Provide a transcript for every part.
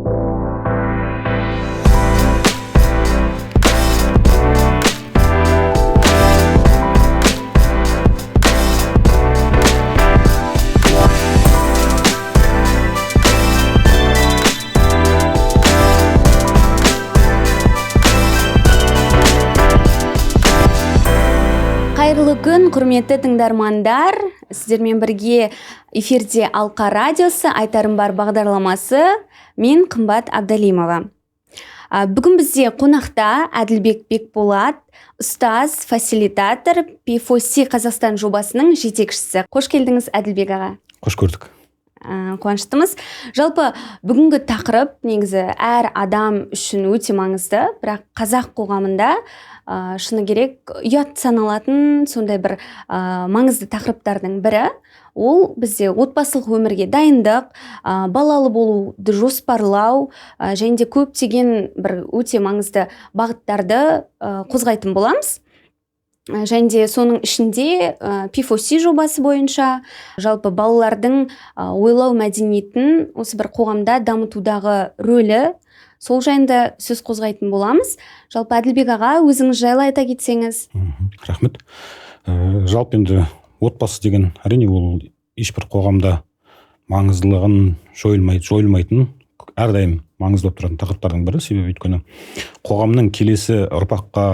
Қайырлы күн, құрметті тыңдармандар. Сіздермен бірге эфирде Алқа радиосы Айтарым бар бағдарламасы. Мен Қымбат Абдалимова. Бүгін бізде қонақта Әділбек Бекболат, ұстаз, фасилитатор, P4C Қазақстан жобасының жетекшісі. Қош келдіңіз, Әділбек аға. Қош көрдік. Қуаныштымыз. Жалпы бүгінгі тақырып негізі әр адам үшін өте маңызды, бірақ қазақ қоғамында шыны керек ұят саналатын сондай бір маңызды тақырыптардың бірі. Ол бізде отбасылық өмірге дайындық, балалы болуды жоспарлау және де көптеген бір өте маңызды бағыттарды қозғайтын боламыз. Және де соның ішінде P4C жобасы бойынша жалпы балалардың ойлау мәдениетін осы бір қоғамда дамытудағы рөлі, сол жайында сөз қозғайтын боламыз. Жалпы Әділбек аға, өзіңіз жайлы айта кетсеңіз. Рахмет. Жалпы енді отбасы деген әрине ол ешбір қоғамда маңыздылығын жойылмайтын, әрдайым маңызды болып тұратын тақырыптардың бірі. Себебі өйткені қоғамның келесі ұрпаққа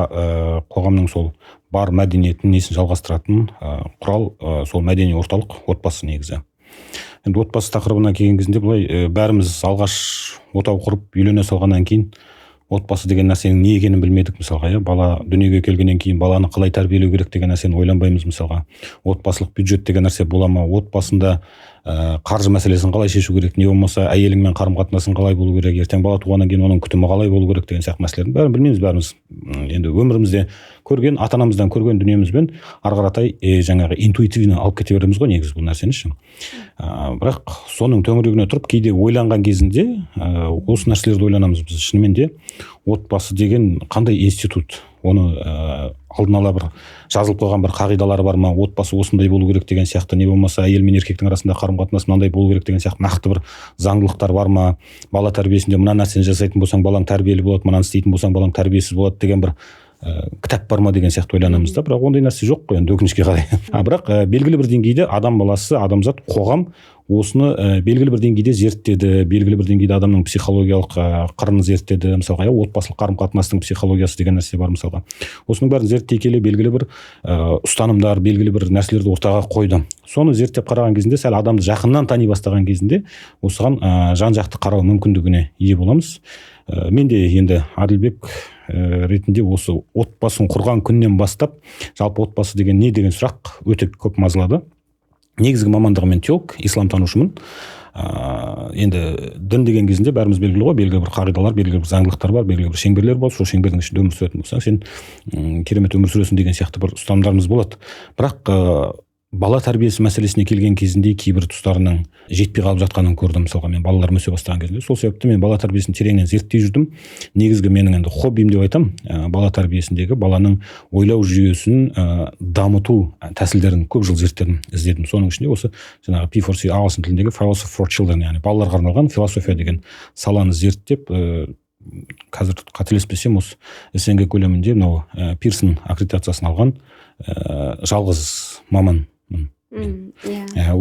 қоғамның сол бар мәдениетін несін жалғастыратын құрал сол мәдени орталық отбасы негізі. Енді отбасы тақырыбына келген кезінде былай бәріміз алғаш отау құрып үйлене салғаннан кейін отбасы деген нәрсенің не екенін білмедік мысалға. Бала дүниеге келгеннен кейін баланы қалай тәрбиелеу керек деген нәрсені ойланбаймыз мысалға. Отбасылық бюджет деген нәрсе бола ма, отбасында қаржы мәселесін қалай шешу керек, не болмаса әйеліңмен қарым-қатынасын қалай болу керек, ертең бала туғаннан кейін оның күтімі қалай болу керек деген сияқты мәселелердің бәрін білмейміз. Бәріміз енді өмірімізде көрген, ата-анамыздан көрген дүниемізбен ары қаратай жаңағы интуитивно алып кете береміз ғой негізі бұл нәрсені үшін. Бірақ соның төңірегіне тұрып кейде ойланған кезінде осы нәрселерді ойланамыз біз. Шынымен де отбасы деген қандай институт? Оны алдын ала бір жазылып қойған бір қағидалары бар ма? Отбасы осындай болу керек деген сияқты, не болмаса әйел мен еркектің арасында қарым-қатынас мынандай болу керек деген сияқты нақты бір заңдылықтар бар ма? Бала тәрбиесінде мына нәрсені жасайтын болсаң балаң тәрбиелі болады, мынаны істейтін болсаң балаң тәрбиесіз болады деген бір кітап бар ма деген сияқты ойланамыз да. Бірақ ондай нәрсе жоқ қой енді өкінішке қарай. Бірақ белгілі бір деңгейде адам баласы, адамзат, қоғам осыны белгілі бір деңгейде зерттеді, белгілі бір деңгейде адамның психологиялық қырын зерттеді. Мысалға, отбасылық қарым-қатынастың психологиясы деген нәрсе бар мысалға. Осының бәрін зерттей келе белгілі бір ұстанымдар, белгілі бір нәрселерді ортаға қойды. Соны зерттеп қараған кезінде, сәл адамды жақыннан тани бастаған кезінде осыған жан-жақты қарау мүмкіндігіне ие боламыз. Мен де енді Әділбек ретінде осы отбасын құрған күннен бастап жалпы отбасы деген не деген сұрақ өте көп мазалады. Негізгі мамандығым мен теолог, исламтанушымын. Енді дін деген кезінде бәріміз белгілі ғой, белгілі бір қағидалар, белгілі бір заңдылықтар бар, белгілі бір шеңберлер бар. Сол шеңбердің ішінде өмір сүретін болсаң, сен керемет өмір сүресің деген сияқты бір ұстанымдарымыз болады. Бірақ бала тәрбиесі мәселесіне келген кезінде кейбір тұстарының жетпей қалып жатқанын көрдім. Мысалға, мен балаларым өсе бастаған кезінде. Сол себепті мен бала тәрбиесін тереңнен зерттей жүрдім. Негізгі менің енді хоббим деп айтам, бала тәрбиесіндегі баланың ойлау жүйесін дамыту тәсілдерін көп жыл зерттедім, іздедім. Соның ішінде осы жаңағы P4C ағылшын тіліндегі Philosophy for Children, яғни балаларға арналған философия деген саланы зерттеп, қазір қателеспесем осы СНГ көлемінде мынау Пирсон аккредитациясын алған жалғыз маман.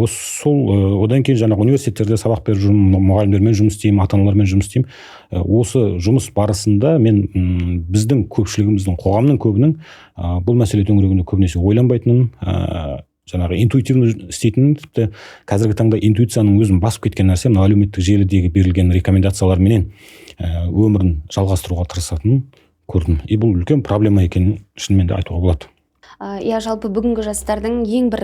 Сол одан кейін жаңағы университеттерде сабақ беріп жүрмін, мұғалімдермен жұмыс істеймін, ата-аналармен жұмыс істеймін. Осы жұмыс барысында мен біздің көпшілігіміздің, қоғамның көбінің бұл мәселе төңірегінде көбінесе ойланбайтынын, жаңағы интуитивно істейтінін, тіпті қазіргі таңда интуицияның өзін басып кеткен нәрсе мына әлеуметтік желідегі берілген рекомендацияларменен өмірін жалғастыруға тырысатынын көрдім. Бұл үлкен проблема екенін шынымен де айтуға болады. Жалпы бүгінгі жастардың ең бір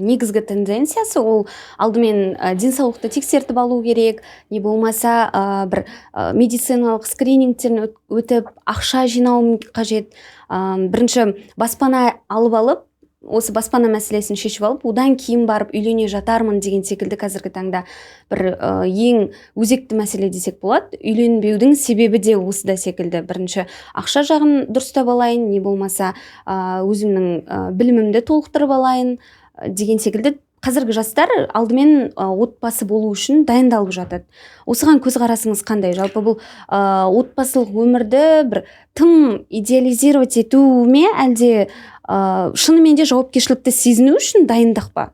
негізгі тенденциясы ол алдымен денсаулықты тексертіп алу керек, не болмаса бір медициналық скринингтен өтіп ақша жинау қажет. Бірінші баспана алып, осы баспана мәселесін шешіп алып, одан кейін барып үйлене жатармын деген секілді қазіргі таңда бір ең өзекті мәселе десек болады. Үйленбеудің себебі де осы да секілді. Бірінші ақша жағын дұрыстап алайын, не болмаса өзімнің білімімді толықтырып алайын деген секілді қазіргі жастар алдымен отбасы болу үшін дайындалып жатады. Осыған көзқарасыңыз қандай? Жалпы бұл отбасылық өмірді бір тым идеализировать ету ме, әлде шынымен де жауапкершілікті сезіну үшін дайындық па?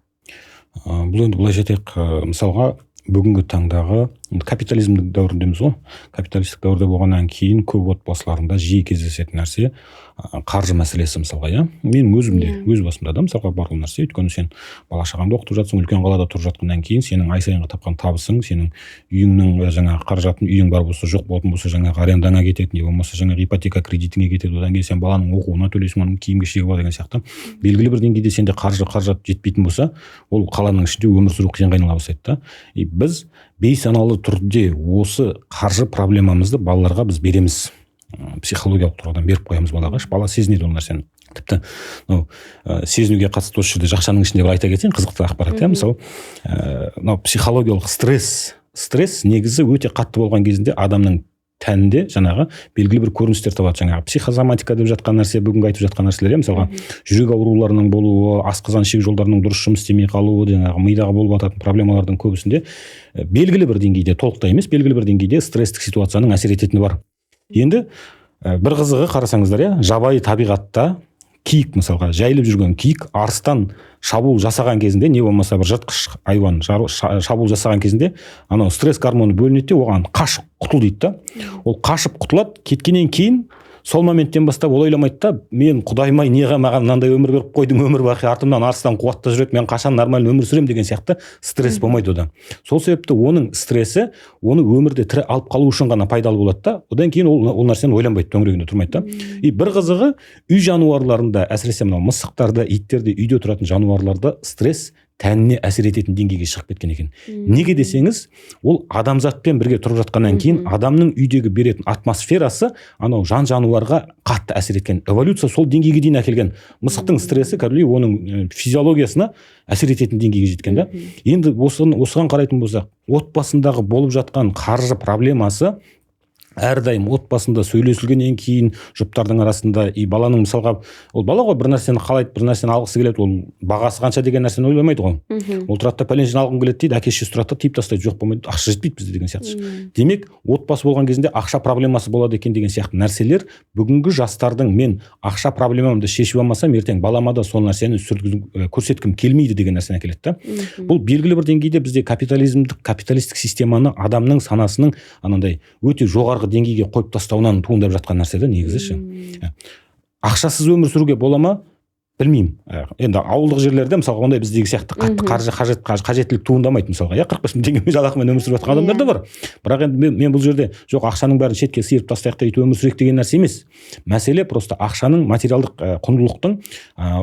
Бұл енді былайша айтайық, мысалға бүгінгі таңдағы капитализмдік дәуіріндеміз ғой. Капиталистік дәуірде болғаннан кейін көп отбасыларында жиі кездесетін нәрсе қаржы мәселесі мысалға, иә. Мен өз басымда да мысалға бар ол нәрсе. Өйткені сен бала шағаңды оқытып жатсың, үлкен қалада тұрып жатқаннан кейін сенің ай сайынғы тапқан табысың, сенің үйіңнің жаңағы қаражатын, үйің бар болса, жоқ болатын болса, жаңағы арендаңа кетеді, не болмаса жаңағы ипотека кредитіңе кетеді. Одан кейін сен баланың оқуына төлейсің, оның киім кешегі бар деген сияқты. Белгілі бір деңгейде сенде қаражат жетпейтін болса, ол қаланың ішінде өмір сүру қиынға айнала бастайды да. Біз бейсаналы түрде осы қаржы проблемамызды балаларға біз береміз. Психологиялық тұрғыдан беріп қоямыз балаға. Бала сезінеді ол нәрсені. Тіпті сезінуге қатысты осы жерде жақшаның ішінде бір айта кетейін, қызықты ақпарат. Мысалы, психологиялық стресс негізі өте қатты болған кезінде адамның тәнінде жаңағы белгілі бір көріністер табады. Жаңағы психосоматика деп жатқан нәрсе, бүгінгі айтып жатқан нәрселер, мысалға жүрек ауруларының болуы, асқазан ішек жолдарының дұрыс жұмыс істемей қалуы, жаңағы мидағы болып жататын проблемалардың көбісінде белгілі бір деңгейде, толықтай емес, белгілі бір деңгейде стресстік ситуацияның әсер ететіні бар. Енді бір қызығы қарасаңыздар, иә, жабайы табиғатта киік, мысалға, жайылып жүрген киік арыстан шабуыл жасаған кезінде, не болмаса бір жыртқыш айуан шабуыл жасаған кезінде, анау стресс гормоны бөлінеді де, оған қаш құтыл дейді да. Ол қашып құтылады, кеткеннен кейін сол моменттен бастап ол ойламайды да, мен құдайым-ай, неге маған мынандай өмір беріп қойдың, өмір бақи артымнан арыстан қуатта жүреді, мен қашан нормально өмір сүремін деген сияқты стресс болмайды одан. Сол себепті оның стресі оны өмірде тірі алып қалу үшін ғана пайдалы болады да. Одан кейін ол нәрсені ойланбайды, төңірегінде тұрмайды да. И бір қызығы, үй жануарларында, әсіресе мынау мысықтарда, иттерде, үйде тұратын жануарларда стресс тәніне әсер ететін деңгейге шығып кеткен екен. Неге десеңіз, ол адамзатпен бірге тұрып жатқаннан кейін адамның үйдегі беретін атмосферасы анау жан жануарға қатты әсер еткен. Эволюция сол деңгейге дейін әкелген. Мысықтың стресі кәдімгідей оның физиологиясына әсер ететін деңгейге жеткен да. Енді осыған қарайтын болсақ, отбасындағы болып жатқан қаржы проблемасы әрдайым отбасында сөйлесілгеннен кейін жұптардың арасында, баланың мысалға, ол бала ғой, бір нәрсені қалайды, бір нәрсені алғысы келеді, ол бағасы қанша деген нәрсені ойламайды ғой. Ол тұрады да пәленшені алғым келеді дейді, әке-шешесі тұрады да тиіп тастайды, жоқ болмайды, ақша жетпейді бізде деген сияқты. Демек, отбасы болған кезінде ақша проблемасы болады екен деген сияқты нәрселер бүгінгі жастардың, мен ақша проблемамды шешіп алмасам, ертең балама да сол нәрсені көрсеткім келмейді деген нәрсені әкеледі да. Бұл белгілі бір деңгейде бізде капиталистік системаны адамның санасының анандай өте жоғарғы деңгейге қойып тастауынан туындап жатқан нәрсе да негізі ше. Ақшасыз өмір сүруге бола ма? Білмеймін. Енді ауылдық жерлерде мысалға ондай біздегі сияқты қатты қаржы қажеттілік туындамайды мысалға. 45 мың теңгемен жалақымен өмір сүріп жатқан адамдар да бар. Бірақ енді мен бұл жерде жоқ, ақшаның бәрін шетке сиырып тастайық та өйтіп өмір сүрейік деген нәрсе емес. Мәселе просто ақшаның материалдық құндылықтың,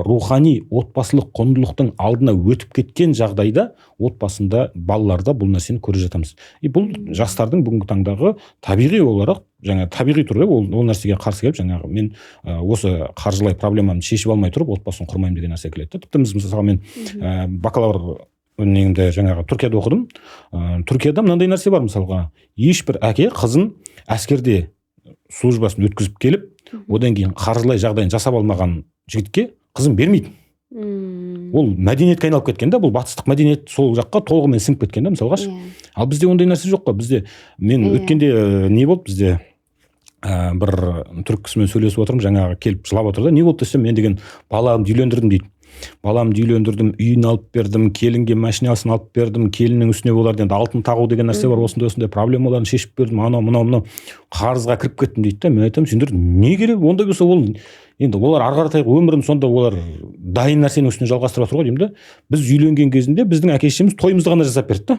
рухани отбасылық құндылықтың алдына өтіп кеткен жағдайда отбасында, балаларда бұл нәрсені көріп жатамыз. Бұл жастардың бүгінгі таңдағы табиғи olarak табиғи түрде ол нәрсеге қарсы келіп, жаңағы мен осы қаржылай проблемамды шешіп алмай тұрып отбасын құрмаймын деген нәрсе келеді. Тіпті мысалға мен бакалавр негізінде жаңағы Түркияда оқыдым. Түркияда мынандай нәрсе бар мысалға, ешбір әке қызын әскерде службасын өткізіп келіп, одан кейін қаржылай жағдайын жасап алмаған жігітке қызын бермейді. Ол мәдениетке айналып кеткен да, бұл батыстық мәдениет сол жаққа толығымен сіңіп кеткен да мысалға. Ал бізде ондай нәрсе жоқ қой. Бізде мен өткенде не болды, бізде бір түрік кісімен сөйлесіп отырмын, жаңағы келіп жылап отыр да, не болды десем, мен деген баламды үйлендірдім дейді. Баламды үйлендірдім, үйін алып бердім, келінге машинасын алып бердім, келіннің үстіне олар енді алтын тағу деген нәрсе бар, осындай проблемаларын шешіп бердім, мынау қарызға кіріп кеттім дейді да. Мен айтамын, сендер не керек, ондай болса ол енді олар ары қаратай өмірін сонда олар дайын нәрсенің үстіне жалғастырып отыр ғой деймін да. Біз үйленген кезінде біздің әке-шешеміз тойымызды ғана жасап берді да.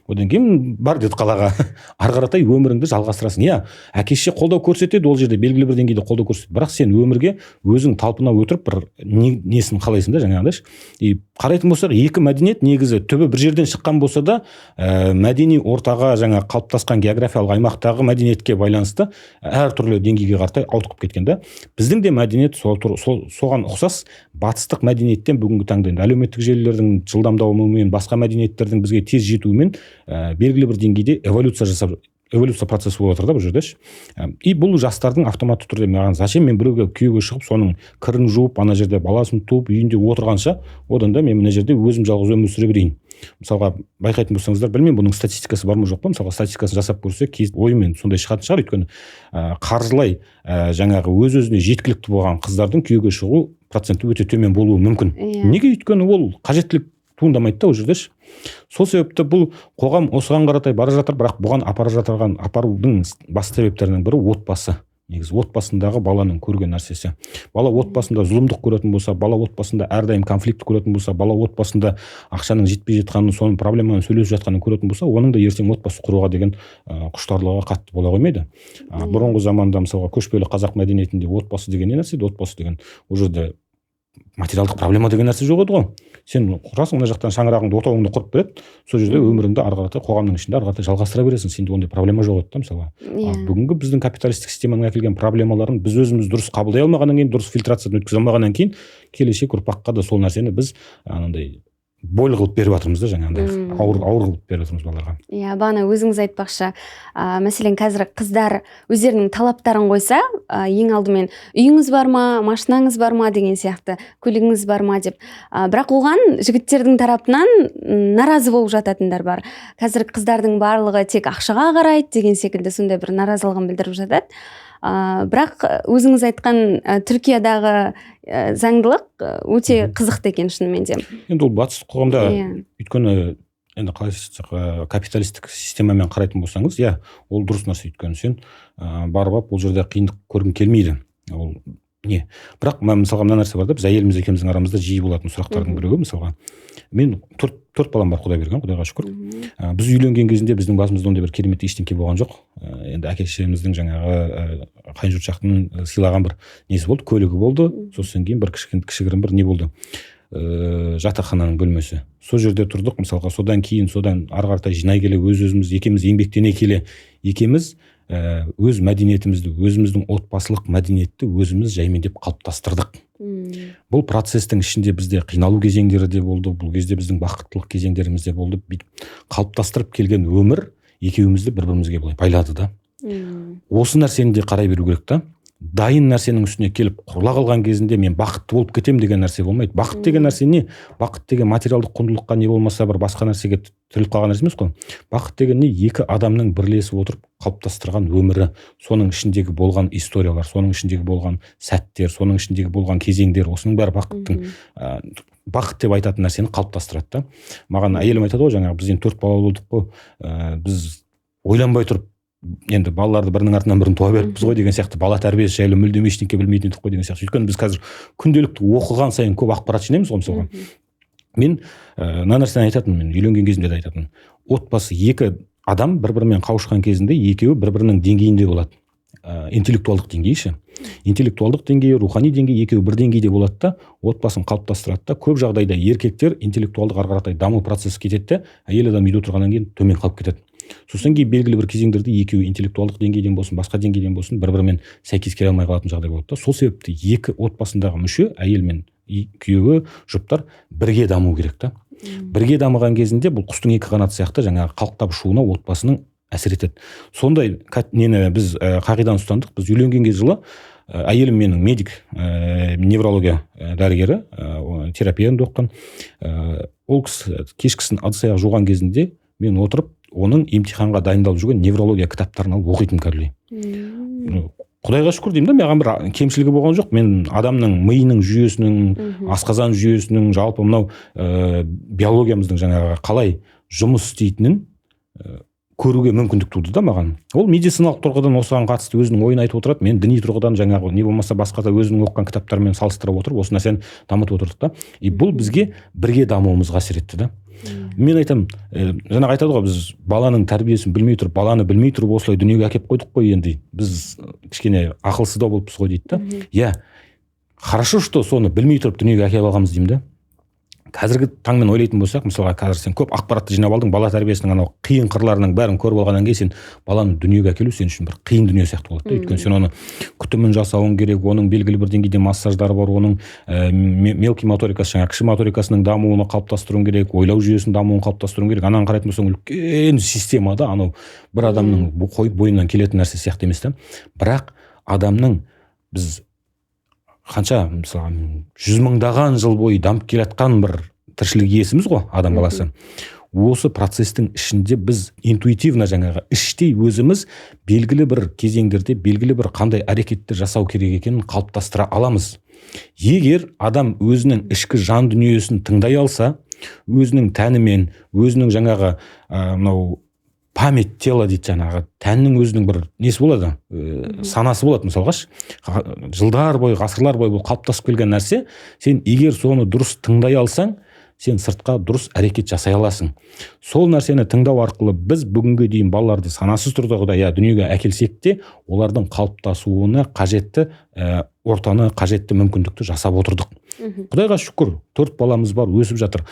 Одан кейін бар деді қалаға. Ары қаратай өміріңді жалғастырасың. Иә, әке-шеше қолдау көрсетеді, ол жерде белгілі бір деңгейде қолдау көрсетеді. Бірақ сен өмірге өзің талпына өтіріп бір несін қалайсың да жаңағыдай. Қарайтын болсақ, екі мәдениет негізі түбі бір жерден шыққан болса да, мәдени ортаға жаңа қалыптасқан географиялық аймақтағы мәдениетке байланысты әртүрлі деңгейге қарай ауытқып кеткен да. Біздің де мәдениет соған ұқсас батыстық мәдениеттен бүгінгі таңда енді әлеуметтік желілердің жылдамдауымен, басқа мәдениеттердің бізге тез жетуімен белгілі бір деңгейде эволюция жасап эволюция процесі болып жатыр да бұл жерде ше. И бұл жастардың автоматты түрде маған зачем мен біреуге күйеуге шығып соның кірін жуып ана жерде баласын туып үйінде отырғанша одан да мен мына жерде өзім жалғыз өмір сүре берейін. Мысалға байқайтын болсаңыздар, білмеймін бұның статистикасы бар ма жоқ па, мысалға статистикасын жасап көрсек ойымен сондай шығатын шығар. Өйткені қаржылай жаңағы өз-өзіне жеткілікті болған қыздардың күйеуге шығу проценті өте төмен болуы мүмкін. Неге? Өйткені ол қажеттілік туындамайды да ол жерде. Сол себепті бұл қоғам осыған қаратай бара жатыр, бірақ бұған апарудың басты себептерінің бірі отбасы. Негізі отбасындағы баланың көрген нәрсесі. Бала отбасында зұлымдық көретін болса, бала отбасында әрдайым конфликт көретін болса, бала отбасында ақшаның жетпей жатқанын, соның проблеманың сөйлесіп жатқанын көретін болса, оның да ертең отбасы құруға деген құштарлығы қатты бола қоймайды. Бұрынғы заманда мысалға көшпелі қазақ мәдениетінде отбасы деген не нәрсе? Отбасы деген ол жерде материалдық проблема деген нәрсе жоқ еді ғой. Сен құрасың, мына жақтан шаңырағыңды, отауыңды құрып береді, сол жерде өміріңді ары қаратай қоғамның ішінде ары қаратай жалғастыра бересің. Сенде ондай проблема жоқ еді да мысалға. Бүгінгі біздің капиталистік системаның әкелген проблемаларын біз өзіміз дұрыс қабылдай алмағаннан кейін, дұрыс фильтрациядан өткізе алмағаннан кейін, келешек ұрпаққа да сол нәрсені біз анандай бойл қылып беріп жатырмыз да, жаңағындай ауыр қылып беріп жатырмыз балаларға. Иә, бағана өзіңіз айтпақшы, мәселен қазір қыздар өздерінің талаптарын қойса, ең алдымен үйіңіз бар ма, машинаңыз бар ма деген сияқты, көлігіңіз бар ма деп. Бірақ оған жігіттердің тарапынан наразы болып жататындар бар. Қазір қыздардың барлығы тек ақшаға қарайды деген секілді сондай бір наразылығын білдіріп жатады. Бірақ өзіңіз айтқан Түркиядағы заңдылық өте қызықты екен шынымен де. Енді ол батыс қоғамда, өйткені енді қалай капиталистік системамен қарайтын болсаңыз, ол дұрыс нәрсе. Өйткені сен барып ол жерде қиындық көргің келмейді. Ол не? Бірақ мысалға мына нәрсе бар да, біз әйеліміз екеуміздің арамызда жиі болатын сұрақтардың біреуі, мысалға мен төрт балам бар, Құдай берген, Құдайға шүкір. Біз үйленген кезінде біздің басымызда ондай бір керемет ештеңке болған жоқ. Енді әке-шешеміздің жаңағы қайын жұрт жақтың сыйлаған бір несі болды, көлігі болды. Сосын кейін бір кішігірім бір не болды, жатақхананың бөлмесі. Сол жерде тұрдық, мысалға содан ары қаратай жинай келе өз-өзіміз екеуміз еңбектене келе екеуміз өз мәдениетімізді, өзіміздің отбасылық мәдениетті өзіміз жаймендеп қалыптастырдық. Бұл процестің ішінде бізде қиналу кезеңдері де болды, бұл кезде біздің бақыттылық кезеңдеріміз де болды. Қалыптастырып келген өмір екеумізді бір-бірімізге былай байлады да. Осы нәрсені де қарай беру керек та. Дайын нәрсенің үстіне келіп құрыла қалған кезінде мен бақытты болып кетем деген нәрсе болмайды. Бақыт деген нәрсе не? Бақыт деген материалдық құндылыққа не болмаса бір басқа нәрсеге тіреліп қалған нәрсе емес қой. Бақыт деген не? Екі адамның бірлесіп отырып қалыптастырған өмірі, соның ішіндегі болған историялар, соның ішіндегі болған сәттер, соның ішіндегі болған кезеңдер, осының бәрі бақыт деп айтатын нәрсені қалыптастырады да. Маған әйелім айтады ғой, жаңағы біз енді 4 балалы болдық қой, біз ойланбай тұрып енді балаларды бірінің артынан бірін туа беріппіз ғой деген сияқты, бала тәрбиесі жайлы мүлдем ештеңке білмейтін едік қой деген сияқты. Өйткені біз қазір күнделікті оқыған сайын көп ақпарат жинаймыз ғой мысалға. Мен мына нәрсені айтатынмын, мен үйленген кезімде де айтатынмын. Отбасы екі адам бір-бірімен қауышқан кезінде екеуі бір-бірінің деңгейінде болады. Интеллектуалдық деңгейі ше. Интеллектуалдық деңгейі, рухани деңгей екеуі бір деңгейде болады да, отбасын қалыптастырады да. Көп жағдайда еркектер интеллектуалдық ары қаратай даму процесі кетеді де, әйел адам үйде отырғаннан кейін төмен қалып кетеді. Сосын кейін белгілі бір кезеңдерде екеуі интеллектуалдық деңгейден болсын, басқа деңгейден болсын, бір-бірімен сәйкес келе алмай қалатын жағдай болады да. Сол себепті екі отбасындағы мүше, әйел мен күйеуі, жұптар бірге даму керек та. Бірге дамыған кезінде бұл құстың екі қанаты сияқты жаңағы қалықтап ұшуына отбасының әсер етеді. Сондай нені біз қағиданы ұстандық. Біз үйленген жылы әйелім менің медик, неврология дәрігері, терапияны оқыған. Ол кісі кешкісін ыдыс-аяқ жуған кезінде мен отырып оның емтиханға дайындалып жүрген неврология кітаптарын алып оқитын кәдімгідей. Құдайға шүкір деймін да, маған бір кемшілігі болған жоқ. Мен адамның миының жүйесінің, асқазан жүйесінің, жалпы мынау биологиямыздың жаңағы қалай жұмыс істейтінін көруге мүмкіндік туды да маған. Ол медициналық тұрғыдан осыған қатысты өзінің ойын айтып отырады. Мен діни тұрғыдан жаңағы не болмаса басқа да өзінің оқыған кітаптарымен салыстырып отырып осы нәрсені дамытып отырдық та. Бұл бізге бірге дамуымызға әсер етті да. Мен айтамын, жаңағы айтады ғой, біз баланың тәрбиесін білмей тұрып, баланы білмей тұрып осылай дүниеге әкеп қойдық қой енді. Біз кішкене ақылсыздау болыппыз ғой дейді да. Хорошо, что соны білмей тұрып дүниеге әкеп алғанбыз деймін да. қазіргі таңмен ойлайтын болсақ, мысалға қазір сен көп ақпаратты жинап алдың, бала тәрбиесінің анау қиын қырларының бәрін көріп алғаннан кейін сен баланы дүниеге әкелу сен үшін бір қиын дүние сияқты болады да. Өйткені сен оны күтімін жасауың керек, оның белгілі бір деңгейде массаждары бар, оның мелкий моторикасы, жаңағы кіші моторикасының дамуын қалыптастыруың керек, ойлау жүйесінің дамуын қалыптастыруың керек. Ананы қарайтын болсаң, үлкен система да, анау бір адамның бойынан келетін нәрсе сияқты емес та. Бірақ адамның біз қанша мысалы 100 мыңдаған жыл бойы дамып келе жатқан бір тіршілік иесіміз ғой адам баласы. Осы процестің ішінде біз интуитивно жаңағы іштей өзіміз белгілі бір кезеңдерде белгілі бір қандай әрекеттер жасау керек екенін қалыптастыра аламыз. Егер адам өзінің ішкі жан дүниесін тыңдай алса, өзінің тәнімен, өзінің жаңағы мынау память тела дейді, жаңағы тәннің өзінің бір несі болады, санасы болады мысалға. Жылдар бойы, ғасырлар бойы бұл қалыптасып келген нәрсе, сен егер соны дұрыс тыңдай алсаң, сен сыртқа дұрыс әрекет жасай аласың. Сол нәрсені тыңдау арқылы біз бүгінге дейін балаларды санасыз түрде дүниеге әкелсек те, олардың қалыптасуына қажетті ортаны, қажетті мүмкіндікті жасап отырдық. Құдайға шүкір, 4 баламыз бар, өсіп жатыр.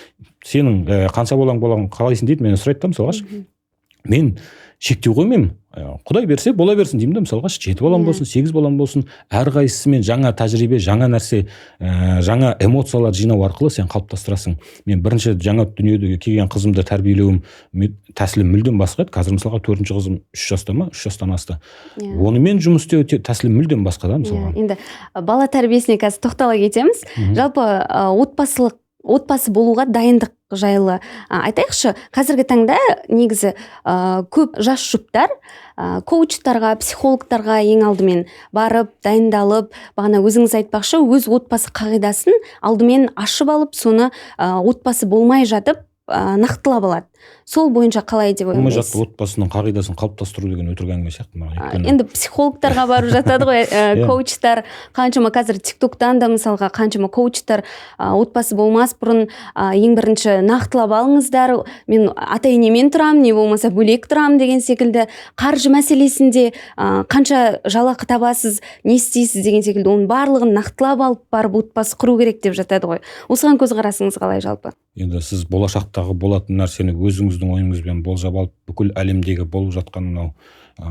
Сенің қанша балаң қалайсың дейді, мені сұрайды да мысалға. Мен шектеу қоймаймын. Құдай берсе бола берсін деймін да, мысалға 7 балам болсын, 8 балам болсын, әрқайсысымен жаңа тәжірибе, жаңа нәрсе, жаңа эмоциялар жинау арқылы сен қалыптастырасың. Мен бірінші жаңа дүниеге келген қызымды тәрбиелеуім тәсілім мүлдем басқа еді. Қазір мысалға 4-ші қызым 3 жаста ма, 3 жастан асты. Онымен жұмыс істеу тәсілім мүлдем басқа да мысалға. Енді бала тәрбиесіне қазір тоқтала кетеміз. Жалпы отбасы болуға дайындық жайлы айтайықшы. Қазіргі таңда негізі көп жас жұптар коучтарға, психологтарға ең алдымен барып, дайындалып, бағана өзіңіз айтпақшы, өз отбасы қағидасын алдымен ашып алып, соны отбасы болмай жатып нақтылап алады. Сол бойынша қалай деп ойлайсыз? Болмай жатып отбасының қағидасын қалыптастыру деген өтірік әңгіме сияқты. Енді психологтарға барып жатады ғой, коучтар, қаншама қазір TikTok'тан да мысалға қаншама коучтар отбасы болмас бұрын ең бірінші нақтылап алыңыздар, мен ата-енемен тұрамын, не болмаса бөлек тұрамын деген секілді, қаржы мәселесінде қанша жалақы табасыз, не істейсіз деген секілді, оның барлығын нақтылап алып барып отбасы құру керек деп жатады ғой. Осыған көзқарасыңыз қалай жалпы? Енді сіз болашақтағы болатын нәрсені өзіңіздің ойыңызбен болжап алып, бүкіл әлемдегі болып жатқан мынау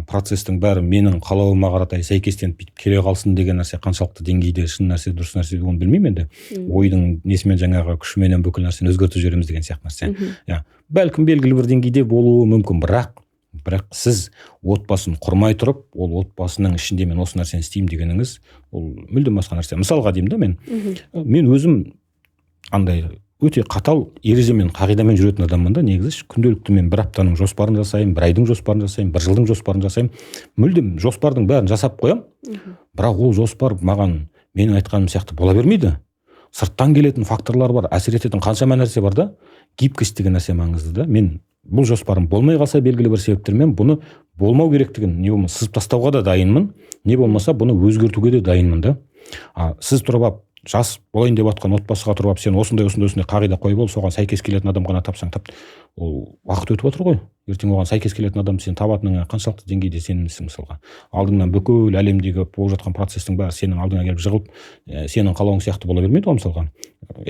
процестің бәрі менің қалауыма қаратай сәйкестеніп келе қалсын деген нәрсе қаншалықты деңгейде шын нәрсе, дұрыс нәрсе, оны білмеймін енді. Ойдың несімен жаңағы күшіменен бүкіл нәрсені өзгертіп жібереміз деген сияқты нәрсе. Бәлкім белгілі бір деңгейде болуы мүмкін, бірақ сіз отбасын құрмай тұрып, ол отбасының ішінде мен осы нәрсені істеймін дегеніңіз, ол мүлдем басқа нәрсе. Мысалға деймін да, мен өзім андай өте қатал ережемен, қағидамен жүретін адаммын да, негізі күнделікті мен бір аптаның жоспарын жасаймын, бір айдың жоспарын жасаймын, бір жылдың жоспарын жасаймын. Мүлдем жоспардың бәрін жасап қоямын. Бірақ ол жоспар маған менің айтқаным сияқты бола бермейді. Сырттан келетін факторлар бар, әсер ететін қаншама нәрсе бар да, гибкость деген нәрсе маңызды да. Мен бұл жоспарым болмай қалса белгілі бір себептермен бұны болмау керектігін не болмаса сызып тастауға да дайынмын, не болмаса бұны өзгертуге де дайынмын да. Сіз тұрып жас болайын деп жатқан отбасыға тұрып сен осындай қағида қойып ал, соған сәйкес келетін адам ғана тапсаң тап. Ол уақыт өтіп жатыр ғой. Ертең оған сәйкес келетін адам сен табатыныңа қаншалықты деңгейде сенімдісің мысалға. Алдыңнан бүкіл әлемдегі болып жатқан процестің бәрі сенің алдыңа келіп жығылып, сенің қалауың сияқты бола бермейді ғой мысалға.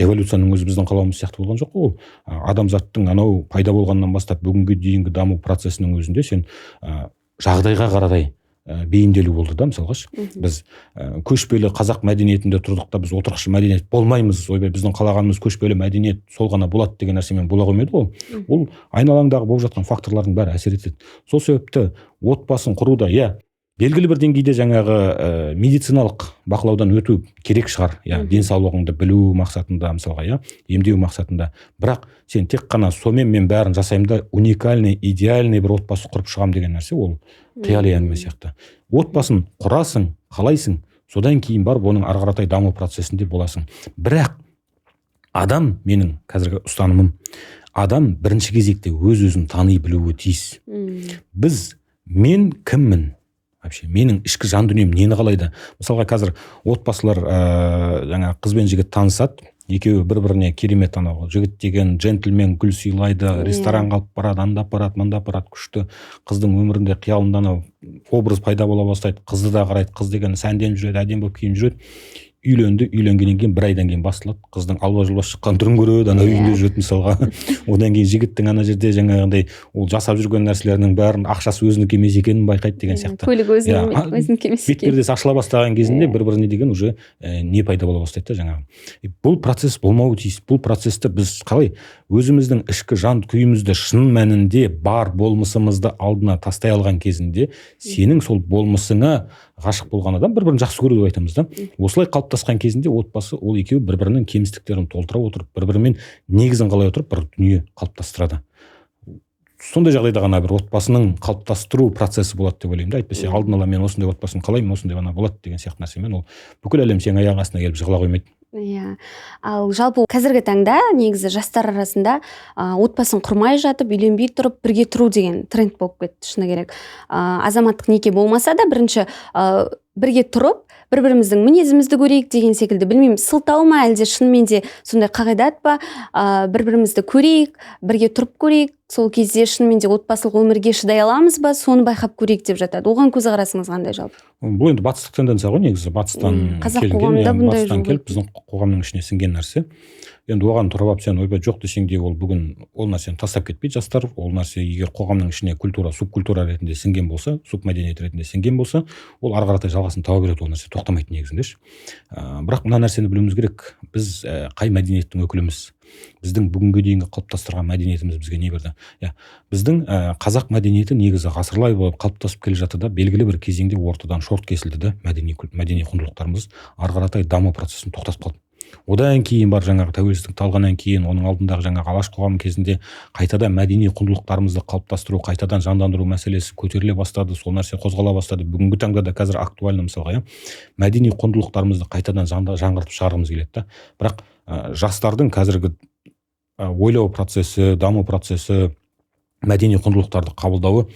Эволюцияның өзі біздің қалауымыз сияқты болған жоқ қой. Адамзаттың анау пайда болғаннан бастап бүгінге дейінгі даму процесінің өзінде сен жағдайға қаратай бейімделу болды да мысалға. Біз көшпелі қазақ мәдениетінде тұрдық та біз отырықшы мәдениет болмаймыз, ойбай біздің қалағанымыз көшпелі мәдениет сол ғана болады деген нәрсемен бола қоймайды ғой. Ол айналаңдағы болып жатқан факторлардың бәрі әсер етеді. Сол себепті отбасын құруда белгілі бір деңгейде жаңағы медициналық бақылаудан өту керек шығар, денсаулығыңды білу мақсатында мысалға, емдеу мақсатында. Бірақ сен тек қана сомен мен бәрін жасаймын да уникальный, идеальный бір отбасы құрып шығам деген нәрсе ол қияли әңгіме сияқты. Отбасын құрасың, қалайсың, содан кейін барып оның ары қаратай даму процесінде боласың. Бірақ адам, менің қазіргі ұстанымым, адам бірінші кезекте өз-өзін тани білуі тиіс. Мен кіммін? Менің ішкі жан дүнием нені қалайды? Мысалға қазір отбасылар жаңа қыз бен жігіт танысады, екеуі бір-біріне керемет анау жігіт деген джентльмен гүл сыйлайды, ресторанға алып барады, андап барады, мандап барады, күшті. Қыздың өмірінде қиялында анау образ пайда бола бастайды, қызды да қарайды, қыз деген сәнденіп жүреді, әдемі болып киініп жүреді. үйленгеннен кейін бір айдан кейін басталады, қыздың алба-жұлба шыққан түрін көреді, ана үйінде жүреді мысалға. Одан кейін жігіттің ана жерде жаңағындай ол жасап жүрген нәрселерінің бәрін ақшасы өзінікі емес екенін байқайды деген сияқты. Көлік өзінікі емес екен. Бетпердесі ашыла бастаған кезінде бір-біріне деген уже не пайда бола бастайды да жаңағы. Бұл процесс болмауы тиіс. Бұл процессті біз қалай өзіміздің ішкі жан күйімізді шын мәнінде бар болмысымызды алдына тастай алған кезінде сенің сол болмысыңа ғашық болған адам бір-бірін жақсы көреді деп айтамыз да. Осылай қалыптасқан кезінде отбасы ол екеуі бір-бірінің кемістіктерін толтыра отырып, бір-бірімен негізін қалай отырып бір дүние қалыптастырады. Сондай жағдайда ғана бір отбасының қалыптастыру процесі болады деп ойлаймын да. Әйтпесе алдын ала мен осындай отбасын қалаймын, осындай ғана болады деген сияқты нәрсемен ол бүкіл әлем сенің аяғың астына келіп жығыла қоймайды. Иә. Ал жалпы қазіргі таңда негізі жастар арасында отбасын құрмай жатып, үйленбей тұрып бірге тұру деген тренд болып кетті, шыны керек. Азаматтық неке болмаса да бірінші бірге тұрып, бір-біріміздің мінезімізді көрейік деген секілді, білмеймін, сылтау ма әлде шынымен де сондай қағидат па, бір-бірімізді көрейік, бірге тұрып көрейік, сол кезде шынымен де отбасылық өмірге шыдай аламыз ба, соны байқап көрейік деп жатады. Оған көзқарасыңыз қандай жалпы? Бұл енді батыстық тенденция ғой, негізі батыстан келіп біздің қоғамның ішіне сіңген нәрсе. Енді оған тұрып алып сен ойбай жоқ десең де ол бүгін ол нәрсені тастап кетпейді жастар. Ол нәрсе егер қоғамның ішіне культура, субкультура ретінде сіңген болса, субмәдениет ретінде сіңген болса, ол ары қаратай жалғасын таба береді, ол нәрсе тоқтамайды негізінде. Бірақ мына нәрсені білуіміз керек. Біз қай мәдениеттің өкіліміз? Біздің бүгінге дейінгі қалыптастырған мәдениетіміз бізге не берді? Біздің қазақ мәдениеті негізі ғасырлар болып қалыптасып келе жатты да, белгілі бір кезеңде ортадан шорт кесілді да, мәдени құндылықтарымыз ары қаратай даму процесін тоқтатып қалды. Одан кейін бар жаңағы тәуелсіздік алғаннан кейін, оның алдындағы жаңағы алаш қоғамы кезінде қайтадан мәдени құндылықтарымызды қалыптастыру, қайтадан жандандыру мәселесі көтеріле бастады, сол нәрсе қозғала бастады. Бүгінгі таңда да қазір актуальны мысалға, мәдени құндылықтарымызды қайтадан жаңғыртып шығарғымыз келеді да. Бірақ жастардың қазіргі ойлау процесі, даму процесі, мәдени құндылықтарды қабылдауы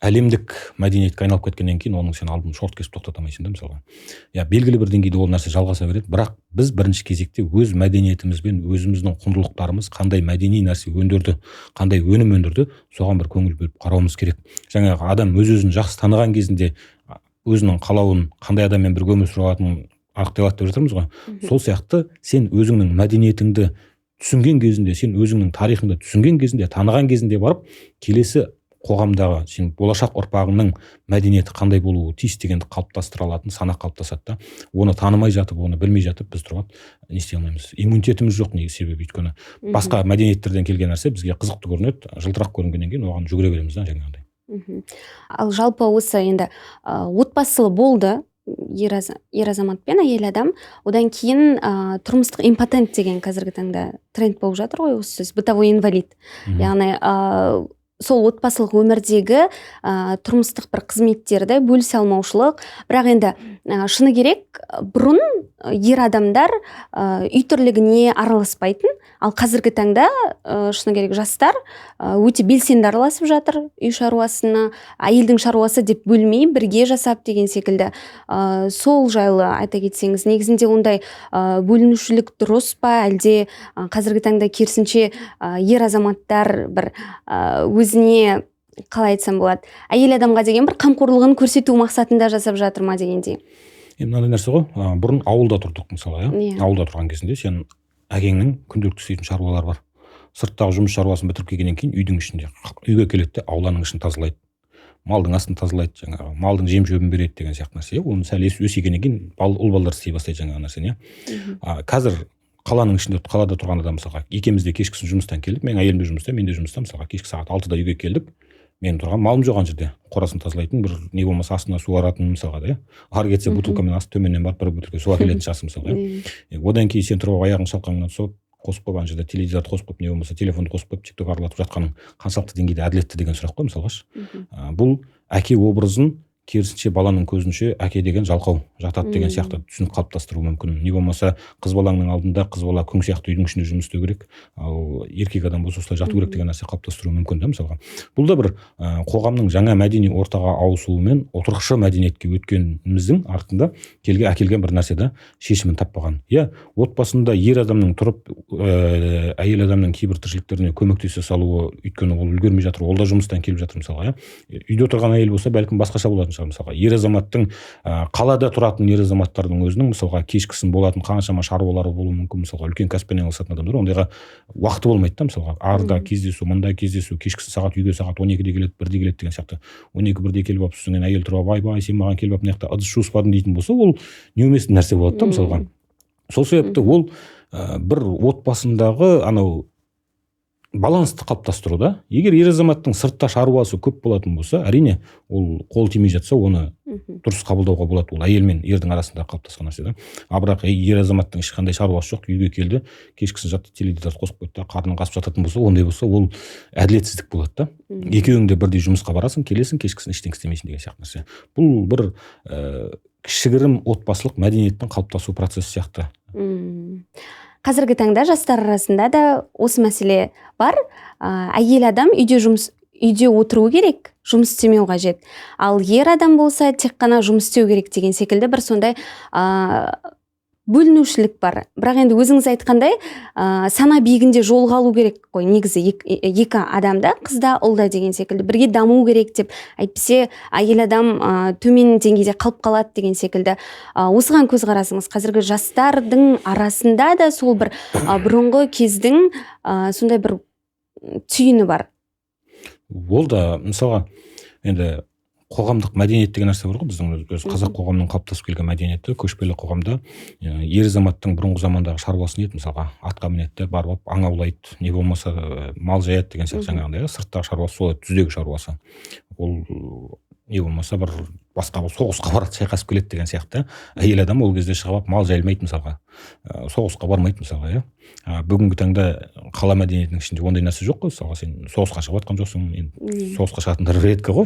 әлемдік мәдениетке айналып кеткеннен кейін оның сен алдын шорт кесіп тоқтата алмайсың да мысалға. Белгілі бір деңгейде ол нәрсе жалғаса береді, бірақ біз бірінші кезекте өз мәдениетімізбен өзіміздің құндылықтарымыз қандай мәдени нәрсе өндірді, қандай өнім өндірді, соған бір көңіл бөліп қарауымыз керек. Жаңағы адам өз-өзін жақсы таныған кезінде өзінің қалауын, қандай адаммен бірге өмір сүре алатынын анықтай алады деп жатырмыз ғой. Сол сияқты сен өзіңнің мәдениетіңді түсінген кезінде, сен өзіңнің тарихыңды түсінген кезінде, таныған кезінде барып, келесі қоғамдағы сен болашақ ұрпағыңның мәдениеті қандай болуы тиіс дегенді қалыптастыра алатын сана қалыптасады да. Оны танымай жатып, оны білмей жатып біз тұрып не істей алмаймыз. Иммунитетіміз жоқ негізі, себебі өйткені басқа мәдениеттерден келген нәрсе бізге қызықты көрінеді, жылтырақ көрінгеннен кейін оған жүгіре береміз да жаңағыдай. Ал жалпы осы енді отбасылы болды, ер азамат пен әйел адам, одан кейін тұрмыстық импотент деген қазіргі таңда тренд болып жатыр ғой, осы сөз, бытовой инвалид. Яғни сол отбасылық өмірдегі тұрмыстық бір қызметтерді бөлісе алмаушылық. Бірақ енді шыны керек, бұрын ер адамдар үй тірлігіне араласпайтын, ал қазіргі таңда шыны керек жастар өте белсенді араласып жатыр үй шаруасына, әйелдің шаруасы деп бөлмей бірге жасап деген секілді. Сол жайлы айта кетсеңіз, негізінде ондай бөлінушілік дұрыс па, әлде қазіргі таңда керісінше ер азаматтар бір өзіне, қалай айтсам болады, әйел адамға деген бір қамқорлығын көрсету мақсатында жасап жатыр ма дегендей? Мынандай нәрсе ғой, бұрын ауылда тұрдық мысалы, ауылда тұрған кезінде сен әкеңнің күнделікті істейтін шаруалары бар. Сырттағы жұмыс шаруасын бітіріп келгеннен кейін үйдің ішінде, үйге келеді де ауланың ішін тазалайды, малдың астын тазалайды, жаңағы малдың жем шөбін береді деген сияқты нәрсе. Оны сәл өсейгеннен кейін ұл балдар істей бастайды жаңағы нәрсені. Қазір қаланың ішінде, қалада тұрған адам мысалға, екеуміз де кешкісін жұмыстан келдік, мен әйелім де жұмыста, мен де жұмыста, мысалға кешкі сағат 6-да үйге келдік. Мен тұрған малым жоқ ана жерде, қорасын тазалайтын, бір не болмаса астына су аратын мысалға да. Ары кетсе бутылкамен асты төменнен барып бір бутылка су әкелетін шығарсың мысалға. Одан кейін сен тұрып аяғың шалқаңнан соғып, қосып қойып ана жерде теледидарды қосып қойып, не болмаса телефонды қосып қойып, TikTok аралатып жатқаның қаншалықты деңгейде әділетті деген сұрақ қой мысалға. Бұл әке образын керісінше баланың көзінше әке деген жалқау жатады деген сияқты түсінік қалыптастыру мүмкін. Не болмаса қыз балаңның алдында қыз бала күң сияқты үйдің ішінде жұмыс істеу керек, ал еркек адам болса осылай жату керек деген нәрсе қалыптастыру мүмкін да мысалға. Бұл да бір қоғамның жаңа мәдени ортаға ауысуымен отырықшы мәдениетке өткеніміздің артында әкелген бір нәрсе да шешімін таппаған. Отбасында ер адамның тұрып әйел адамның кейбір тіршіліктеріне көмектесе салуы, өйткені ол үлгермей жатыр, ол да жұмыстан келіп жатыр мысалға. Үйде отырған әйел болса бәлкім басқаша болатын шығар. Мысалға ер азаматтың қалада тұратын ер азаматтардың өзінің мысалға кешкісін болатын қаншама шаруалары болуы мүмкін. Мысалға үлкен кәсіппен айналысатын адамдар ондайға уақыты болмайды да. Мысалға арда кездесу, мында кездесу, кешкісі сағат үйге сағат 12-де келеді, 1-де келеді деген сияқты. 12-1-де келіп алып сосын әйел тұрып айбай сен маған келіп алып мына жақта ыдыс жуыспадың дейтін болса, ол не емес нәрсе болады да мысалға. Сол себепті ол бір отбасындағы анау балансты қалыптастыруда. Егер ер азаматтың сыртта шаруасы көп болатын болса, әрине ол қол тимей жатса, оны дұрыс қабылдауға болады. Ол әйел мен ердің арасында қалыптасқан нәрсе да. Бірақ ер азаматтың ешқандай шаруасы жоқ, үйге келді, кешкісін жатты, теледидарды қосып қойды да, қарнын қасып жататын болса, ондай болса, ол әділетсіздік болады да. Екеуің де бірдей жұмысқа барасың, келесің, кешкісін ештеңе істемейсің деген сияқты нәрсе. Бұл бір кішігірім отбасылық мәдениеттің қалыптасу процесі сияқты. Қазіргі таңда жастар арасында да осы мәселе бар. Әйел адам үйде отыру керек, жұмыс істемеу қажет. Ал ер адам болса тек қана жұмыс істеу керек деген секілді бір сондай бөлінушілік бар. Бірақ енді өзіңіз айтқандай, сана биігінде жолға алу керек қой. Негізі екі адамда, қызда, ұлда деген секілді бірге даму керек деп, әйтпесе әйел адам төмен деңгейде қалып қалады деген секілді. Осыған көзқарасыңыз қазіргі жастардың арасында да сол бір бұрынғы кездің сондай бір түйіні бар. Ол да мысалға енді қоғамдық мәдениет деген нәрсе бар ғой, біздің қазақ қоғамының қалыптасып келген мәдениеті. Көшпелі қоғамда ер азаматтың бұрынғы замандағы шаруасы не еді? Мысалға атқа мінеді, барып аң аулайды, не болмаса мал жаяды деген сияқты жаңағындай. Сырттағы шаруасы сол, түздегі шаруасы. Ол не болмаса бір басқа соғысқа барады, шайқасып келеді деген сияқты. Әйел адам ол кезде шығып мал жайылмайды мысалға. Соғысқа бармайды мысалға, бүгінгі таңда қала мәдениетінің ішінде ондай нәрсе жоқ қой. Мысалға сен соғысқа шығып жатқан жоқсың, соғысқа шығатындар реткі ғой.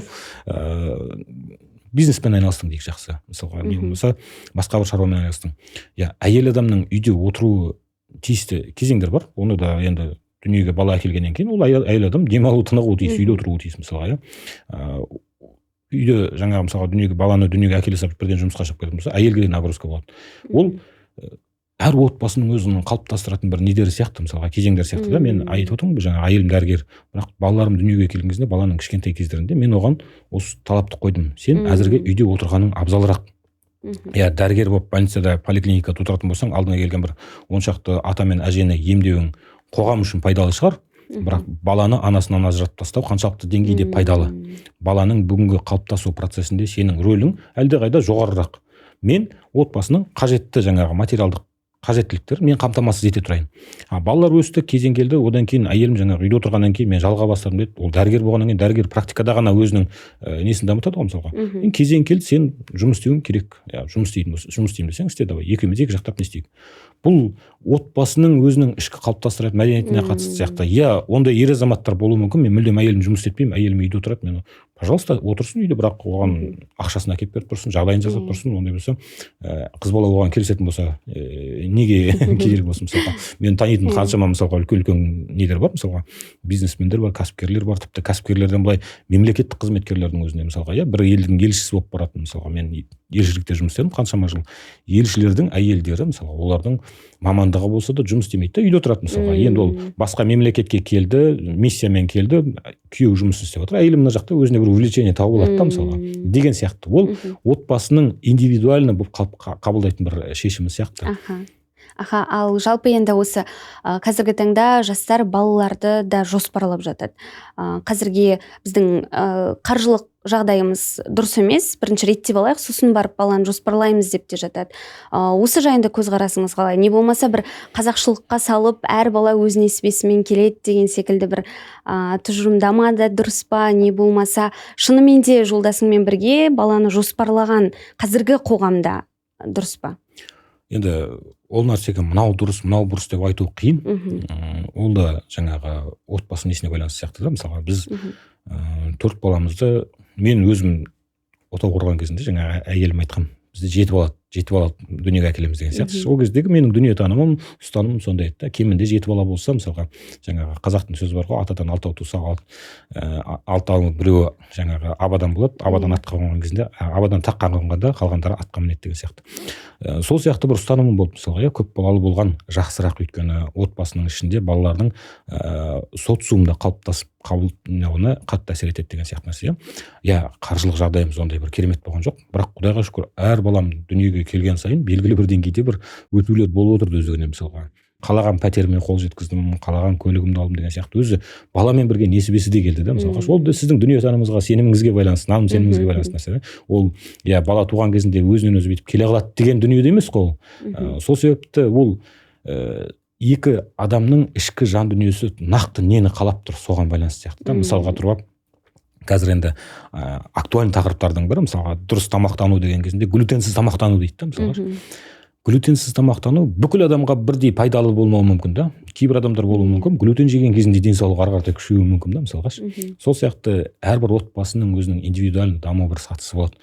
Бизнеспен айналыстың дейік жақсы. Мысалға не болмаса басқа бір шаруамен айналыстың. Әйел адамның үйде отыруы тиісті кезеңдер бар. Оны да енді дүниеге бала әкелгеннен кейін ол әйел адам демалу, тынығуы тиіс, үйде отыруы тиіс мысалға. Үйде жаңағы мысалға баланы дүниеге әкеле салып бірден жұмысқа шығып кететін болса, әйелге де нагрузка болады. Ол әр отбасының өзінің қалыптастыратын бір недері сияқты, мысалға кезеңдер сияқты да. Мен айтып отырмын, жаңағы әйелім дәрігер, бірақ балаларым дүниеге келген кезде, баланың кішкентай кездерінде мен оған осы талапты қойдым: сен әзірге үйде отырғаның абзалырақ. Дәрігер болып больницада, поликлиникада отыратын болсаң, алдыңа келген бір 10 шақты ата мен әжені емдеуің қоғам үшін пайдалы шығар, бірақ баланы анасынан ажыратып тастау қаншалықты деңгейде пайдалы. Баланың бүгінгі қалыптасу процесінде сенің рөлің әлдеқайда жоғарырақ. Мен отбасының қажетті жаңағы материалдық қажеттіліктер мен қамтамасыз ете тұрайын. Балалар өсті, кезең келді, одан кейін әйелім жаңағы үйде отырғаннан кейін мен жалға бастадым деді. Ол дәрігер болғаннан кейін дәрігер практикада ғана өзінің несін дамытады ғой мысалға. Кезең келді, сен жұмыс істеуің керек. Жұмыс істеймін десең, істе, давай, екеуміз екі жақтап не істейік. Бұл отбасының өзінің ішкі қалыптастыратын мәдениетіне қатысты сияқты. Ондай ер азаматтар болуы мүмкін. Мен мүлдем әйелім жұмыс істетпеймін, әйелім үйде отырады, мен пожалуйста отырсын үйде, бірақ оған ақшасын әкеліп беріп тұрсын, жағдайын жасап тұрсын. Ондай болса, қыз бала оған келісетін болса, неге кедергі болсын? Мысалға мен танитын қаншама мысалға үлкен нелер бар, мысалға бизнесмендер бар, кәсіпкерлер бар, тіпті кәсіпкерлерден былай мемлекеттік қызметкерлердің өзінде мысалға бір елдің елшісі болып баратын. Мысалға мен елшілікте жұмыс істедім қаншама жыл. Елшілердің әйелдері мысалға олардың мамандығы болса да жұмыс істемейді, үйде отырады мысалға. Енді ол басқа мемлекетке келді, миссиямен келді, күйеуі жұмыс істеп отыр, әйелі мына жақта өзіне бір увлечение тауып алады да мысалға деген сияқты. Ол отбасының индивидуально болып қабылдайтын бір шешімі сияқты. Ал жалпы енді осы қазіргі таңда жастар балаларды да жоспарлап жатады. Қазірге біздің қаржылық жағдайымыз дұрыс емес, бірінші реттеп алайық, сосын барып баланы жоспарлаймыз деп те жатады. Осы жайында көзқарасыңыз қалай? Не болмаса бір қазақшылыққа салып, әр бала өз несібесімен келеді деген секілді бір тұжырымдама да дұрыс па? Не болмаса шынымен де жолдасыңмен бірге баланы жоспарлаған қазіргі қоғамда дұрыс па? Енді ол нәрсеге мынау дұрыс, мынау бұрыс деп айту қиын. Ол да жаңағы отбасы несіне байланысты сияқты да. Мысалға біз 4 баламызды, мен өзім отау құрған кезінде жаңағы әйелім айтқан, бізде 7 бала дүниеге әкелеміз деген сияқты. Ол кездегі менің дүниетанымым, ұстанымым сондай еді. Кемінде 7 бала болса, мысалға жаңағы қазақтың сөзі бар ғой, атадан 6 туса, 6 біреуі жаңағы абадан болады, абадан атқа қонған кезінде, абадан таққа қонғанда қалғандары атқа мінеді деген сияқты. Сол сияқты бір ұстанымым болды мысалға. Көп балалы болған жақсырақ, өйткені отбасының ішінде балалардың социумда қалыптасып қабылдауына қатты әсер етеді деген сияқты нәрсе. Иә, қаржылық жағдайымыз ондай бір керемет болған жоқ, бірақ Құдайға шүкір әр балам дүниеге келген сайын белгілі бір деңгейде бір өтулер болып отырды өздігінен. Мысалға қалаған пәтеріме қол жеткіздім, қалаған көлігімді алдым деген сияқты өзі баламен бірге несібесі де келді да. Мысалға ол да сіздің дүниетанымыңызға, сеніміңізге байланысты, наным сеніміңізге байланысты нәрсе. Ол иә, бала туған кезінде өзінен өзі бүйтіп келе қалады деген дүниеде емес қой. Сол себепті ол екі адамның ішкі жан дүниесі нақты нені қалап тұр, соған байланысты сияқты да. Мысалға тұрып қазір енді актуальный тақырыптардың бірі, мысалға дұрыс тамақтану деген кезінде глютенсіз тамақтану дейді да. Мысалға глютенсіз тамақтану бүкіл адамға бірдей пайдалы болмауы мүмкін да. Кейбір адамдар болуы мүмкін, глютен жеген кезінде денсаулығы ары қарата күшеюі мүмкін да. Мысалға сол сияқты әрбір отбасының өзінің индивидуальный даму бір сатысы болады.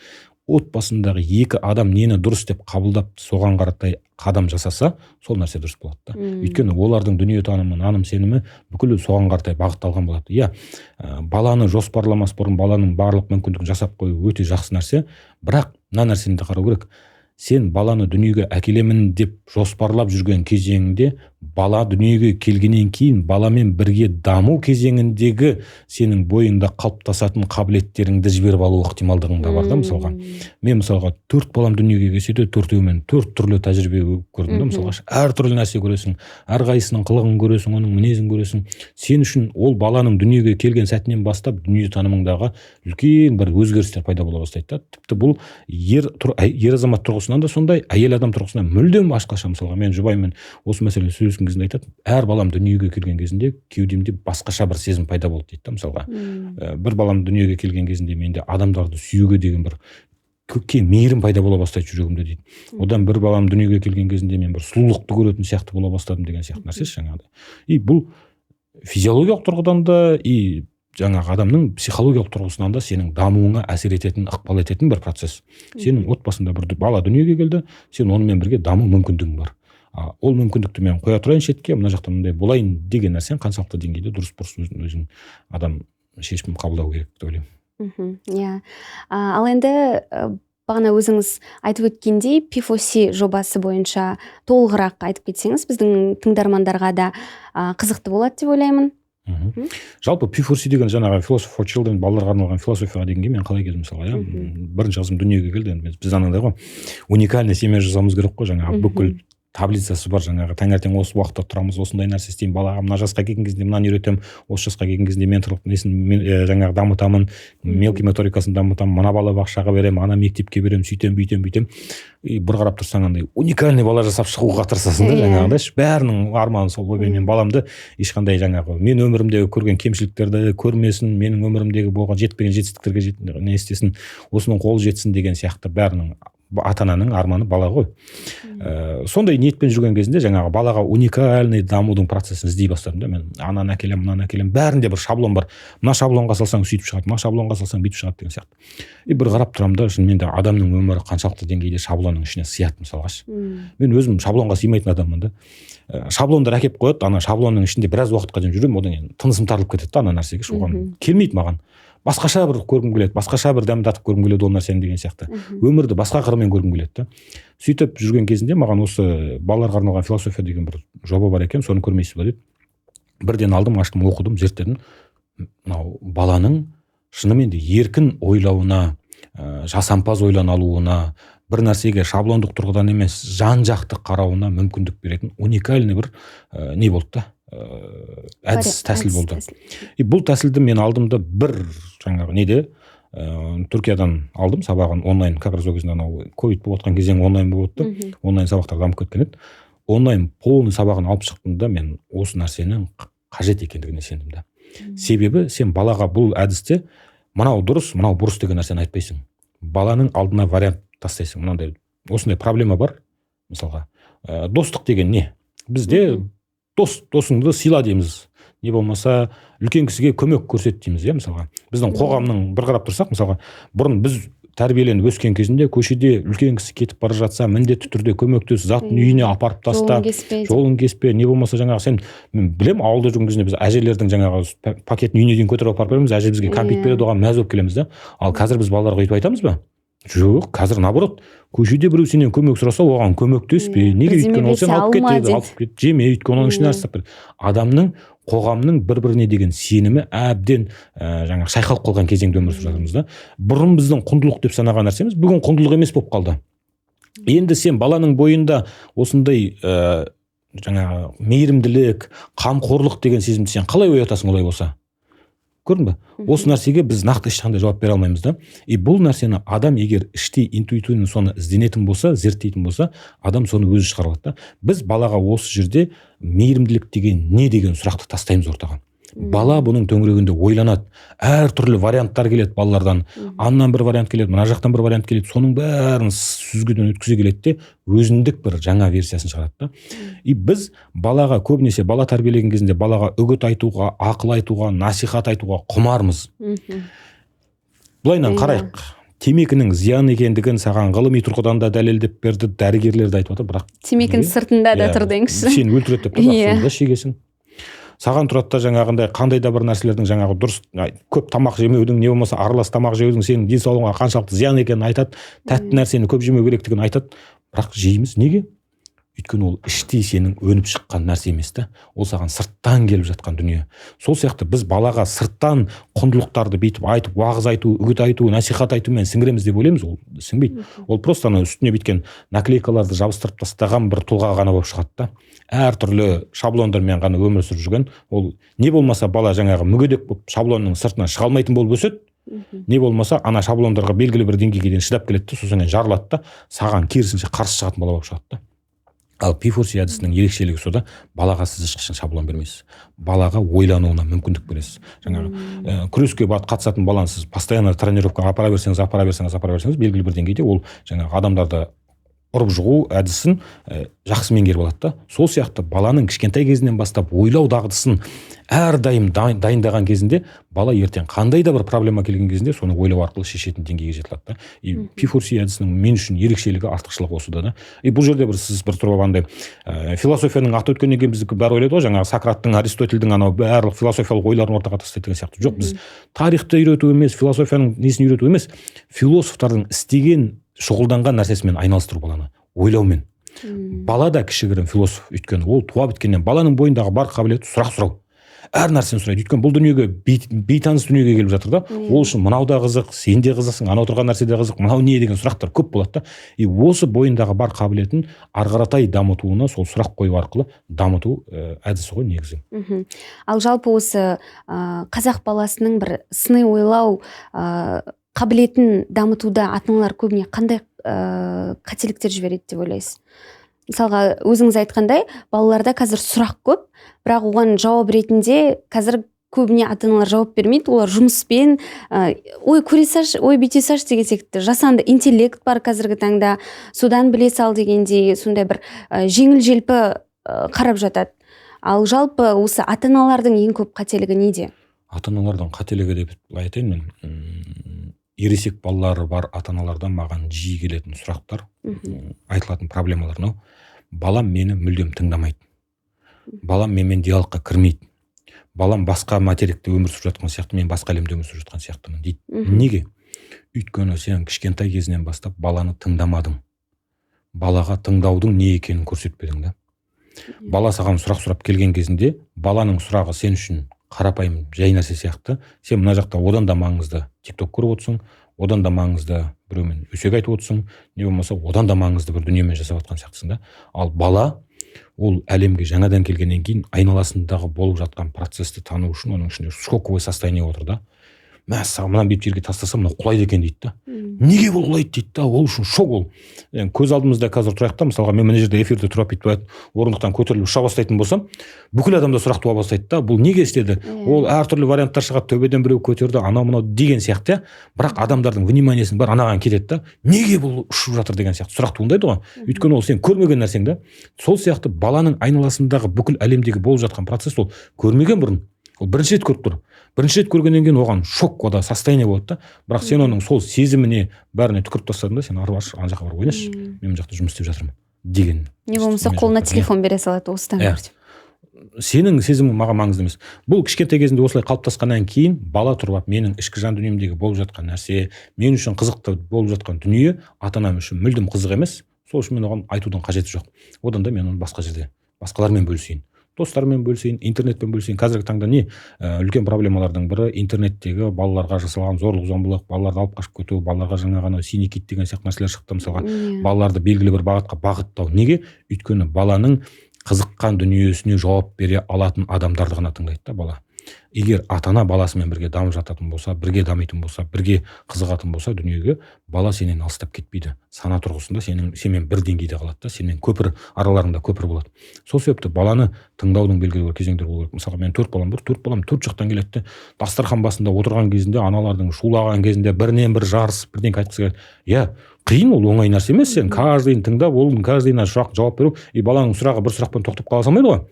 Отбасындағы екі адам нені дұрыс деп қабылдап соған қаратай қадам жасаса, сол нәрсе дұрыс болады да. Өйткені олардың дүниетанымы, наным сенімі бүкілі соған қаратай бағытталған болады. Иә, баланы жоспарламас бұрын баланың барлық мүмкіндігін жасап қою өте жақсы нәрсе, бірақ мына нәрсені де қарау керек. Сен баланы дүниеге әкелемін деп жоспарлап жүрген кезеңінде, бала дүниеге келгеннен кейін баламен бірге даму кезеңіндегі сенің бойыңда қалыптасатын қабілеттеріңді жіберіп алу ықтималдығың да бар да. Мысалға мен мысалға 4 балам дүниеге келсе де 4-еумен 4 түрлі тәжірибе көрдім да. Мысалға әр түрлі нәрсе көресің, әрқайсының қылығын көресің, оның мінезін көресің. Сен үшін ол баланың дүниеге келген сәтінен бастап дүниетанымыңдағы үлкен бір өзгерістер пайда бола бастайды да. Тіпті бұл ер азамат тұрғысынан да сондай, әйел адам тұрғысынан мүлдем басқаша. Мысалға мен жұбаймен осы мәселені сөйлескен кезінде айтады, әр балам дүниеге келген кезінде кеудемде басқаша бір сезім пайда болды дейді да. Мысалға бір балам дүниеге келген кезінде менде адамдарды сүюге деген бір кең мейірім пайда бола бастайды жүрегімде дейді. Одан бір балам дүниеге келген кезінде мен бір сұлулықты көретін сияқты бола бастадым деген сияқты нәрсе жаңағыдай. И бұл физиологиялық тұрғыдан да, и жаңағы адамның психологиялық тұрғысынан да сенің дамуыңа әсер ететін, ықпал ететін бір процесс. Сенің отбасында бір бала дүниеге келді, сен онымен бірге даму мүмкіндігің бар. Ол мүмкіндікті мен қоя тұрайын шетке, мына жақта мындай болайын деген нәрсен қаншалықты деңгейде дұрыс бұрыс өзің адам шешім қабылдау керек деп ойлаймын. Иә. Ал енді бағана өзіңіз айтып өткендей P4C жобасы бойынша толығырақ айтып кетсеңіз, біздің тыңдармандарға да қызықты болады деп ойлаймын. Жалпы P4C деген жаңағы Philosophy for Children, балаларға арналған философияға дегенге мен қалай келдім мысалға, бірінші қызым дүниеге келді, біз анандай ғой, уникальный семья жасауымыз керек қой, жаңағы бүкіл таблицасы бар, жаңағы таңертең осы уақытта тұрамыз, осындай нәрсе істеймін, балаға мына жасқа келген кезінде мынаны үйретемін, осы жасқа келген кезінде менторлық несін жаңағы дамытамын, мелкий моторикасын дамытамын, мына бала бақшаға беремін, ана мектепке беремін, сөйтем. И бір қарап тұрсаң андай уникальный бала жасап шығуға тырысасың да, жаңағыдай. Бәрінің арманы сол ғой, мен баламды ешқандай жаңағы мен өмірімдегі көрген кемшіліктерді көрмесін, менің өмірімдегі болған жетпеген жетістіктерге не істесін, осының қолы жетсін деген сияқты бәрінің ата-ананың арманы бала ғой. Сондай ниетпен жүрген кезінде жаңағы балаға уникальный дамудың процесін іздей бастадым да. Мен ананы әкелем, мынаны әкелем, бәрінде бір шаблон бар. Мына шаблонға салсаң сөйтіп шығады, мына шаблонға салсаң бүйтіп шығады деген сияқты. И бір қарап тұрамын да, шынымен де адамның өмірі қаншалықты деңгейде шаблонның ішіне сияды мысалға. Мен өзім шаблонға сыймайтын адаммын да. Шаблондар әкеп қояды, ана шаблонның ішінде біраз уақытқа дейін жүремін, одан кейін тынысым тарылып кетеді да ана нәрсеге, оған келмейді маған. Басқаша бір көргім келеді, басқаша бір дәм татып көргім келеді ол нәрсені деген сияқты. Өмірді басқа қырымен көргім келеді да. Сөйтіп жүрген кезінде маған осы балаларға арналған философия деген бір жоба бар екен, соны көрмейсіз ба деді. Бірден алдым, аштым, оқыдым, зерттедім. Мынау баланың шынымен де еркін ойлауына, жасампаз ойлана алуына, бір нәрсеге шаблондық тұрғыдан емес, жан-жақты қарауына мүмкіндік беретін уникальный бір не болды да. Әдіс тәсіл болды. И бұл тәсілді мен алдымда бір жаңағы неде Түркиядан алдым сабағын онлайн, как раз ол кезінде анау ковид болып отқан кезең онлайн болып өтті. Онлайн сабақтар дамып кеткен еді. Онлайн полный сабағын алып шықтым да мен осы нәрсенің қажет екендігіне сендім да. Себебі сен балаға бұл әдісте мынау дұрыс, мынау бұрыс деген нәрсені айтпайсың. Баланың алдына вариант тастайсың. Мынандай осындай проблема бар. Мысалға, достық деген не? Бізде досыңды сыйла дейміз. Не болмаса үлкен кісіге көмек көрсет дейміз, мысалға. Біздің қоғамның бір қарап тұрсақ, мысалға, бұрын біз тәрбиеленіп өскен кезінде көшеде үлкен кісі кетіп бара жатса, міндетті түрде көмектес, затын үйіне апарып таста, жолын кеспе, не болмаса жаңағы сен, мен білем, ауылда жүрген кезінде біз әжелердің жаңағы пакетін үйіне дейін көтеріп апарып береміз, әже бізге кәмпит береді, оған мәз болып келеміз да. Ал қазір біз балаларға өйтіп айтамыз ба? Жоқ, қазір наоборот, көшеде біреу сенен көмек сұраса, оған көмектеспе. Неге? Өйткені ол сен алып кетеді, алып кет, жеме, өйткені оның ішіне астап береді. Адамның қоғамның бір-біріне деген сенімі әбден жаңағы шайқалып қалған кезеңде өмір сүріп жатырмыз да. Бұрын біздің құндылық деп санаған нәрсеміз бүгін құндылық емес болып қалды. Енді сен баланың бойында осындай жаңағы мейірімділік, қамқорлық деген сезімді сен қалай оятасың олай болса? Көрдің бе? Осы нәрсеге біз нақты ешқандай жауап бере алмаймыз да. Бұл нәрсені адам егер іштей интуитивно соны ізденетін болса, зерттейтін болса, адам соны өзі шығарып алады да. Біз балаға осы жерде мейірімділік деген не деген сұрақты тастаймыз ортаға. Бала бұның төңірегінде ойланады. Әр түрлі варианттар келеді балалардан. Аннан бір вариант келеді, мына жақтан бір вариант келеді. Соның бәрін сүзгіден өткізе келеді де, өзіндік бір жаңа версиясын шығарады да. Біз балаға көбінесе бала тәрбиелеген кезінде балаға үгіт айтуға, ақыл айтуға, насихат айтуға құмармыз. Былайынан қарайық. Темекінің зиян екендігін саған ғылыми тұрғыдан да дәлелдеп берді, дәрігерлер де айтып отыр, бірақ темекінің сыртында да тұр деңізші. Сен өлтіреді деп тұр, бірақ сонда шегесің. Саған тұрады да жаңағындай қандай да бір нәрселердің жаңағы дұрыс көп тамақ жемеудің, не болмаса аралас тамақ жеудің сенің денсаулығыңа қаншалықты зиян екенін айтады, тәтті нәрсені көп жемеу керектігін айтады. Бірақ жейміз. Неге? Өйткені ол іштей сенің өніп шыққан нәрсе емес та, ол саған сырттан келіп жатқан дүние. Сол сияқты біз балаға сырттан құндылықтарды бүйтіп айтып, уағыз айту, үгіт айту, насихат айтумен сіңіреміз деп ойлаймыз, ол сіңбейді. Ол просто ана үстіне бүйткен наклейкаларды жабыстырып тастаған бір тұлға ғана болып шығады да. Әр түрлі шаблондармен ғана өмір сүріп жүрген, ол не болмаса бала жаңағы мүгедек болып шаблонның сыртынан шыға алмайтын болып өседі. Не болмаса ана шаблондарға белгілі бір деңгейге дейін шыдап келеді, сосын жарылады да, саған керісінше қарсы шығатын бала болып шығады да. Ал P4C әдісінің ерекшелігі сода, балаға сіз ешқашан шаблон бермейсіз. Балаға ойлануына мүмкіндік бересіз. Жаңағы күреске қатысатын баланы сіз постоянно тренировкаға апара берсеңіз, белгілі бір деңгейде ол жаңағы адамдарды ұрып жығу әдісін жақсы меңгеріп алады да. Сол сияқты баланың кішкентай кезінен бастап ойлау дағдысын әрдайым дайындаған кезінде бала ертең қандай да бір проблема келген кезінде соны ойлау арқылы шешетін деңгейге жете алады да. P4C әдісінің мен үшін ерекшелігі, артықшылығы осыда да. Бұл жерде сіз бір тұрып алғандай философияның аты өткеннен кейін біз бәрі ойлайды ғой, жаңағы Сократтың, Аристотельдің анау барлық философиялық ойларын ортаға тастайды деген сияқты. Жоқ, біз тарихты үйрету емес, философияның несін үйрету емес, философтардың істеген шұғылданған нәрсесімен айналыстыру баланы, ойлаумен. Бала да кішігірім философ, өйткені ол туа біткеннен баланың бойындағы бар қабілеті сұрақ сұрау. Әр нәрсені сұрайды. Өйткені бұл дүниеге бейтаныс дүниеге келіп жатыр да. Ол үшін мынау да қызық, сен де қызықсың, анау тұрған нәрсе де қызық, мынау не деген сұрақтар көп болады да. Осы бойындағы бар қабілетін арғаратай дамытуына сол сұрақ қою арқылы дамыту әдісі ғой негізі. Ал жалпы осы қазақ баласының бір сыни ойлау қабілетін дамытуда ата-аналар көбіне қандай қателіктер жібереді деп ойлайсыз? Мысалға, өзіңіз айтқандай, балаларда қазір сұрақ көп, бірақ оған жауап ретінде қазір көбіне ата-аналар жауап бермейді. Олар жұмыспен, ой көре салшы, ой бүйте салшы деген секілді жасанды интеллект бар қазіргі таңда, содан біле сал дегендей сондай бір жеңіл-желпі қарап жатады. Ал жалпы осы ата-аналардың ең көп қателігі неде? Ата-аналардың қателігі деп айтайын мен. Ересек балалары бар ата-аналардан маған жиі келетін сұрақтар, айтылатын проблемалар мынау. Балам мені мүлдем тыңдамайды. Балам менімен диалогқа кірмейді. Балам басқа материкте өмір сүріп жатқан сияқты, мен басқа әлемде өмір сүріп жатқан сияқтымын дейді. Неге? Өйткені сен кішкентай кезінен бастап баланы тыңдамадың. Балаға тыңдаудың не екенін көрсетпедің да. Бала саған сұрақ сұрап келген кезінде, баланың сұрағы сен үшін қарапайым жай нәрсе сияқты, сен мына жақта одан да маңызды TikTok көріп отырсың, одан да маңызды біреумен өсек айтып отырсың, не болмаса одан да маңызды бір дүниемен жасап жатқан сияқтысың да. Ал бала ол әлемге жаңадан келгеннен кейін айналасындағы болып жатқан процесті тану үшін оның ішінде шоковый состояние отыр да. Мәссаған, мынаны бүйтіп жерге тастасам, мынау құлайды екен дейді да. Неге бұл құлайды дейді да, ол үшін шок ол. Көз алдымызда қазір тұрайық та, мысалға мен мына жерде эфирде тұрып бүйтіп орындықтан көтеріліп ұша бастайтын болсам, бүкіл адамда сұрақ туа бастайды да, бұл неге істеді? Ол әртүрлі варианттар шығады, төбеден біреу көтерді, анау-мынау деген сияқты, бірақ адамдардың вниманиесінің бәрі анаған кетеді да. Неге бұл ұшып жатыр деген сияқты сұрақ туындайды ғой. Өйткені ол сен көрмеген нәрсең да. Сол сияқты баланың айналасындағы бүкіл әлемдегі болып жатқан процесс ол көрмеген бұрын. Ол бірінші рет көріп тұр. Бірінші рет көргеннен кейін оған шок, ода состояние болады да. Бірақ сен оның сол сезіміне бәріне түкіріп тастадың да, сен ары баршы, ана жаққа барып ойнашы, мен мына жақта жұмыс істеп жатырмын деген. Не болмаса қолына телефон бере салады осыдан көрді. Сенің сезімің маған маңызды емес. Бұл кішкентай кезінде осылай қалыптасқаннан кейін бала тұрып, менің ішкі жан дүниемдегі болып жатқан нәрсе, мен үшін қызықты болып жатқан дүние ата-анам үшін мүлдем қызық емес. Сол үшін мен оған айтудың қажеті жоқ. Одан да мен оны басқа жерде, басқалармен бөлісейін. достармен бөлісейін, интернетпен бөлісейін. Қазіргі таңда не үлкен проблемалардың бірі интернеттегі балаларға жасалған зорлық-зомбылық, балаларды алып қашып кету, балаларға жаңа ғана синий кит деген сияқты нәрселер шықты мысалға. Балаларды белгілі бір бағытқа бағыттау. Неге? Өйткені баланың қызыққан дүниесіне жауап бере алатын адамдарды ғана тыңдайды да бала. Егер ата-ана баласымен бірге дамып жататын болса, бірге дамитын болса, бірге қызығатын болса дүниеге, бала сенен алыстап кетпейді. Сана тұрғысында сенмен бір деңгейде қалады да, сенмен көпір араларында көпір болады. Сол себепті баланы тыңдаудың белгілі бір кезеңдері болу керек. Мысалы, мен 4 балам бар, 4 балам 4 жақтан келеді. Дастархан басында отырған кезінде, аналардың шулаған кезінде бірінен бір жарысып бірдеңе айтқысы келеді. Иә, қиын, ол оңай нәрсе емес. Сен каждыйын тыңдап, оның каждыйына сұрақ жауап беру, баланың сұрағы бір сұрақпен тоқтап қала салмайды ғой.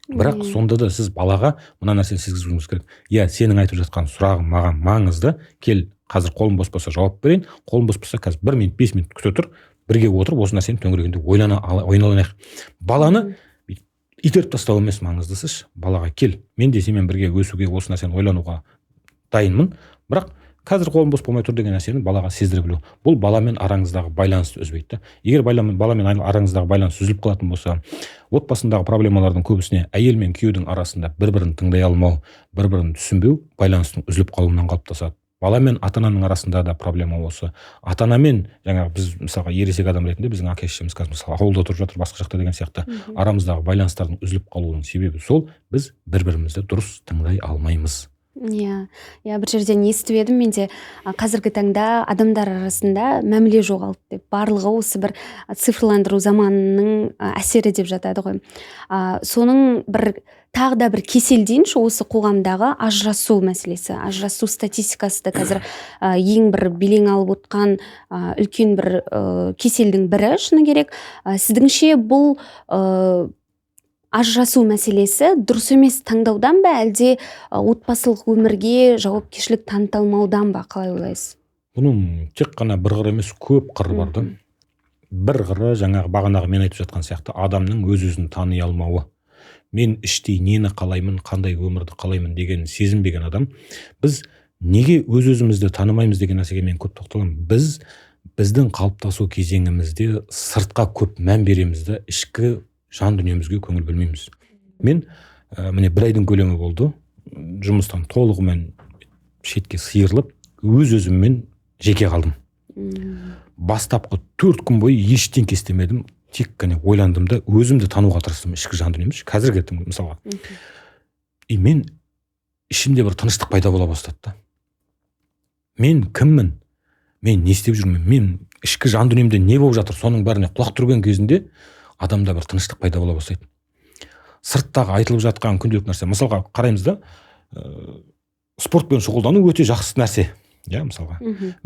Бірақ сонда да сіз балаға мына нәрсені сезгізуіңіз керек. Иә, сенің айтып жатқан сұрағың маған маңызды. Кел, қазір қолым бос болса жауап берейін. Қолым бос болса қазір 1 минут, 5 минут күте тұр. Бірге отырып осы нәрсені төңірегінде ойланайық. Баланы итеріп тастау емес маңыздысы. Балаға кел, мен де сенімен бірге өсуге, осы нәрсені ойлануға дайынмын. Бірақ қазір қолым бос болмай тұр деген нәрсені балаға сездіре білу. Бұл баламен араңыздағы байланысты үзбейді. Егер баламен араңыздағы байланыс үзіліп қалатын болса, отбасындағы проблемалардың көбісіне әйел мен күйеудің арасында бір-бірін тыңдай алмау, бір-бірін түсінбеу байланыстың үзіліп қалуынан қалыптасады. Бала мен ата-ананың арасында да проблема осы. Ата-анамен жаңағы біз мысалға ересек адам ретінде біздің әке-шешеміз қазір мысалы ауылда тұрып жатыр, басқа жақта деген сияқты арамыздағы байланыстардың үзіліп қалуының себебі сол, біз бір-бірімізді дұрыс тыңдай алмаймыз. Иә, бір жерден естіп едім менде, қазіргі таңда адамдар арасында мәміле жоғалды деп, барлығы осы бір цифрландыру заманының әсері деп жатады ғой. Соның тағы да бір кесел дейінші, осы қоғамдағы ажырасу мәселесі, ажырасу статистикасы да қазір ең бір белең алып отқан үлкен бір кеселдің бірі шыны керек. Сіздің бұл ажырасу мәселесі дұрыс емес таңдаудан ба, әлде отбасылық өмірге жауапкершілік таныта алмаудан ба, қалай ойлайсыз? Бұның тек қана бір қыры емес, көп қыры бар да. Бір қыры жаңағы бағанағы мен айтып жатқан сияқты адамның өз-өзін тани алмауы. Мен іштей нені қалаймын, қандай өмірді қалаймын деген сезінбеген адам. Біз неге өз-өзімізді танымаймыз деген нәрсеге мен көп тоқталамын. Біздің қалыптасу кезеңімізде сыртқа көп мән береміз де, ішкі жан дүниемізге көңіл бөлмейміз. Мен міне 1 айдың көлемі болды, жұмыстан толығымен шетке сиырылып, өз-өзіммен жеке қалдым. Бастапқы 4 күн бойы ештеңе істемедім, тек қана ойландым да өзімді тануға тырыстым, ішкі жан дүниемді. Қазір кеттім мысалға. Мен ішімде бір тыныштық пайда бола бастады. Мен кіммін? Мен не істеп жүрмін? Мен ішкі жан дүниемде не болып жатыр? Соның бәріне құлақ түрген кезінде адамда бір тыныштық пайда бола бастайды. Сырттағы айтылып жатқан күнделік нәрсе. Мысалға қараймыз да, спортпен шұғылдану өте жақсы нәрсе. Иә, мысалға.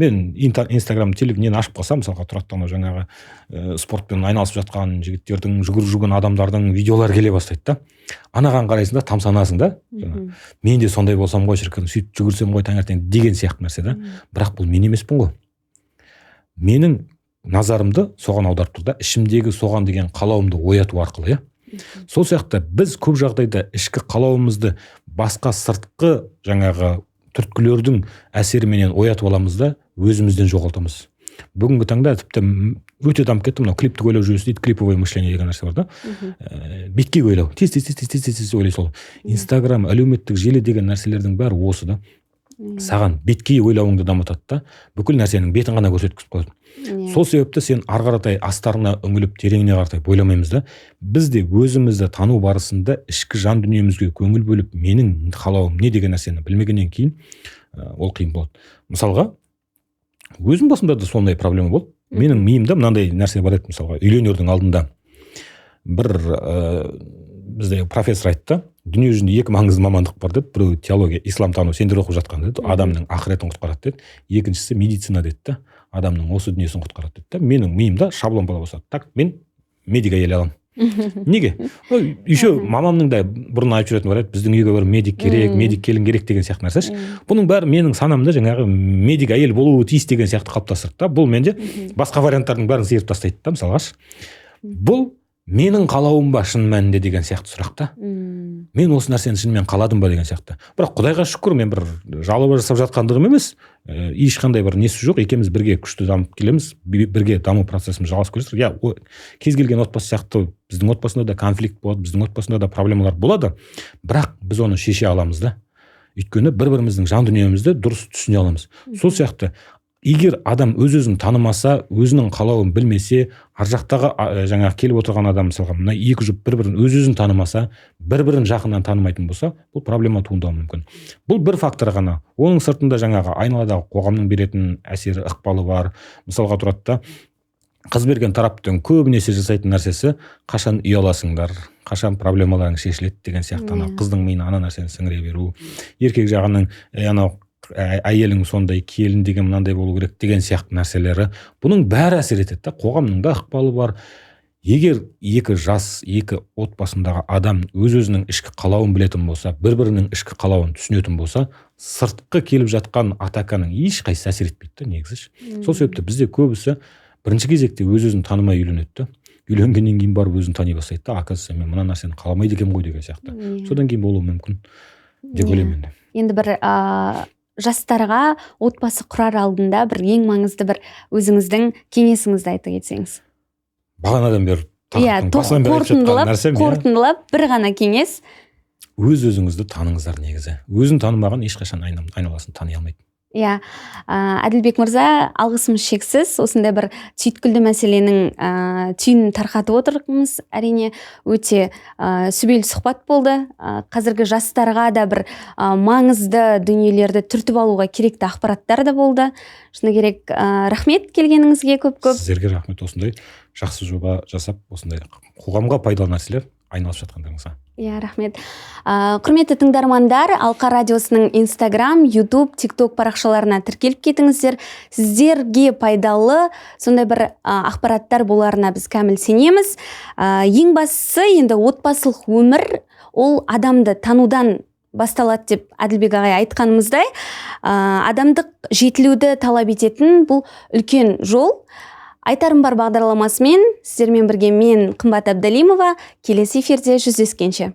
Мен Инстаграм телевидениені ашып қалсам, мысалға тұраттан жаңағы спортпен айналысып жатқан жігіттердің, жүгіріп жүрген адамдардың видеолар келе бастайды да. Анаған қарайсың да, тамсанасың да. Мен де сондай болсам ғой, шіркін, сөйтіп жүгірсем ғой таңертең деген сияқты нәрсе да. Бірақ бұл мен емеспін ғой. Менің назарымды соған аударып тұр да, ішімдегі соған деген қалауымды ояту арқылы, сол сияқты біз көп жағдайда ішкі қалауымызды басқа сыртқы жаңағы түрткілердің әсеріменен оятып аламыз да, өзімізден жоғалтамыз. Бүгінгі таңда тіпті өте дамып кетті, мынау клиптік ойлау жүйесі дейді, клиповое мышление деген нәрсе бар да. Бетке ойлау, тез ойлай сол. Инстаграм, әлеуметтік желі деген нәрселердің бәрі осы да. Саған бетке ойлауыңды дамытады да, бүкіл нәрсенің бетін ғана көрсеткізіп қояды. Сол себепті сен ары қаратай астарына үңіліп тереңіне қаратай бойламаймыз да. Біз де өзімізді тану барысында ішкі жан дүниемізге көңіл бөліп, менің қалауым не деген нәрсені білмегеннен кейін ол қиын болады. Мысалға, өзім басымда да сондай проблема болды. Менің миымда мынандай нәрсе бар еді, мысалға, үйленердің алдында бір бізде профессор айтты, дүние жүзінде 2 маңызды мамандық бар деді. Біреуі теология, исламтану, сендер оқып жатқан деді, адамның ақыретін құтқарады деді. Екіншісі медицина деді, адамның осы дүниесін құтқарады деді. Менің миымда шаблон бола бастады. Так, мен медик әйел аламын. Неге? Еще мамамның да бұрын айтып жүретін бар еді, біздің үйге бір медик керек, медик келін керек деген сияқты нәрсе. Бұның бәрі менің санамда жаңағы медик әйел болуы тиіс деген сияқты қалыптастырды да. Бұл менде басқа варианттардың бәрін сиырып тастайды да, мысалға. Бұл менің қалауым ба шын мәнінде деген сияқты сұрақ та. Мен осы нәрсені шынымен қаладым ба деген сияқты. Бірақ Құдайға шүкір, мен бір жалоба жасап жатқандығым емес, ешқандай бір несі жоқ, екеуміз бірге күшті дамып келеміз, бірге даму процесіміз жалғасып келе жатыр. Кез келген отбасы сияқты біздің отбасында да конфликт болады, біздің отбасында да проблемалар болады, бірақ біз оны шеше аламыз да. Өйткені бір-біріміздің жан дүниемізді дұрыс түсіне аламыз. Сол сияқты егер адам өз-өзін танымаса, өзінің қалауын білмесе, ар жақтағы жаңағы келіп отырған адам мысалға мына екі жұп бір-бірін өз-өзін танымаса, бір-бірін жақыннан танымайтын болса, бұл проблема туындауы мүмкін. Бұл бір фактор ғана. Оның сыртында жаңағы айналадағы қоғамның беретін әсері, ықпалы бар. Мысалға тұрады да, қыз берген тараптың көбінесе жасайтын нәрсесі қашан ұяласыңдар, қашан проблемаларың шешіледі деген сияқты. Қыздың миына ана нәрсені сіңіре беру, еркек жағының анау әйелің сондай, келін деген мынандай болу керек деген сияқты нәрселері, бұның бәрі әсер етеді да. Қоғамның да ықпалы бар. Егер екі жас, екі отбасындағы адам өз-өзінің ішкі қалауын білетін болса, бір-бірінің ішкі қалауын түсінетін болса, сыртқы келіп жатқан атаканың ешқайсысы әсер етпейді негізі. Сол себепті бізде көбісі бірінші кезекте өз-өзін танымай үйленеді. Үйленгеннен кейін барып өзін тани бастайды да, оказывается мен мына нәрсені қаламайды екенмін ғой деген сияқты. Содан кейін болуы мүмкін деп ойлаймын. Енді бір жастарға отбасы құрар алдында бір ең маңызды бір өзіңіздің кеңесіңізді айта кетсеңіз. Бағанадан бері қорытындылап бір ғана кеңес. Өз-өзіңізді таныңыздар негізі. Өзін танымаған ешқашан айналасын тани алмайды. Әділбек мырза, алғысымыз шексіз. Осындай бір түйткілді мәселенің түйінін тарқатып отырмыз. Әрине өте сүбелі сұхбат болды. Қазіргі жастарға да бір маңызды дүниелерді түртіп алуға керекті ақпараттар да болды. Шыны керек, рахмет келгеніңізге көп-көп. Сіздерге рахмет, осындай жақсы жоба жасап, осындай қоғамға пайдалы нәрселер айналып жатқандарыңызға. Рахмет. Құрметті тыңдармандар, Алқа радиосының Instagram, YouTube, TikTok парақшаларына тіркеліп кетіңіздер. Сіздерге пайдалы сондай бір ақпараттар боларына біз кәміл сенеміз. Ең бастысы енді отбасылық өмір, ол адамды танудан басталады деп Әділбек ағай айтқанымыздай, адамдық жетілуді талап ететін бұл үлкен жол. Айтарым бар бағдарламасымен сіздермен бірге мен Қымбат Әбдалимова, келесі эфирде жүздескенше.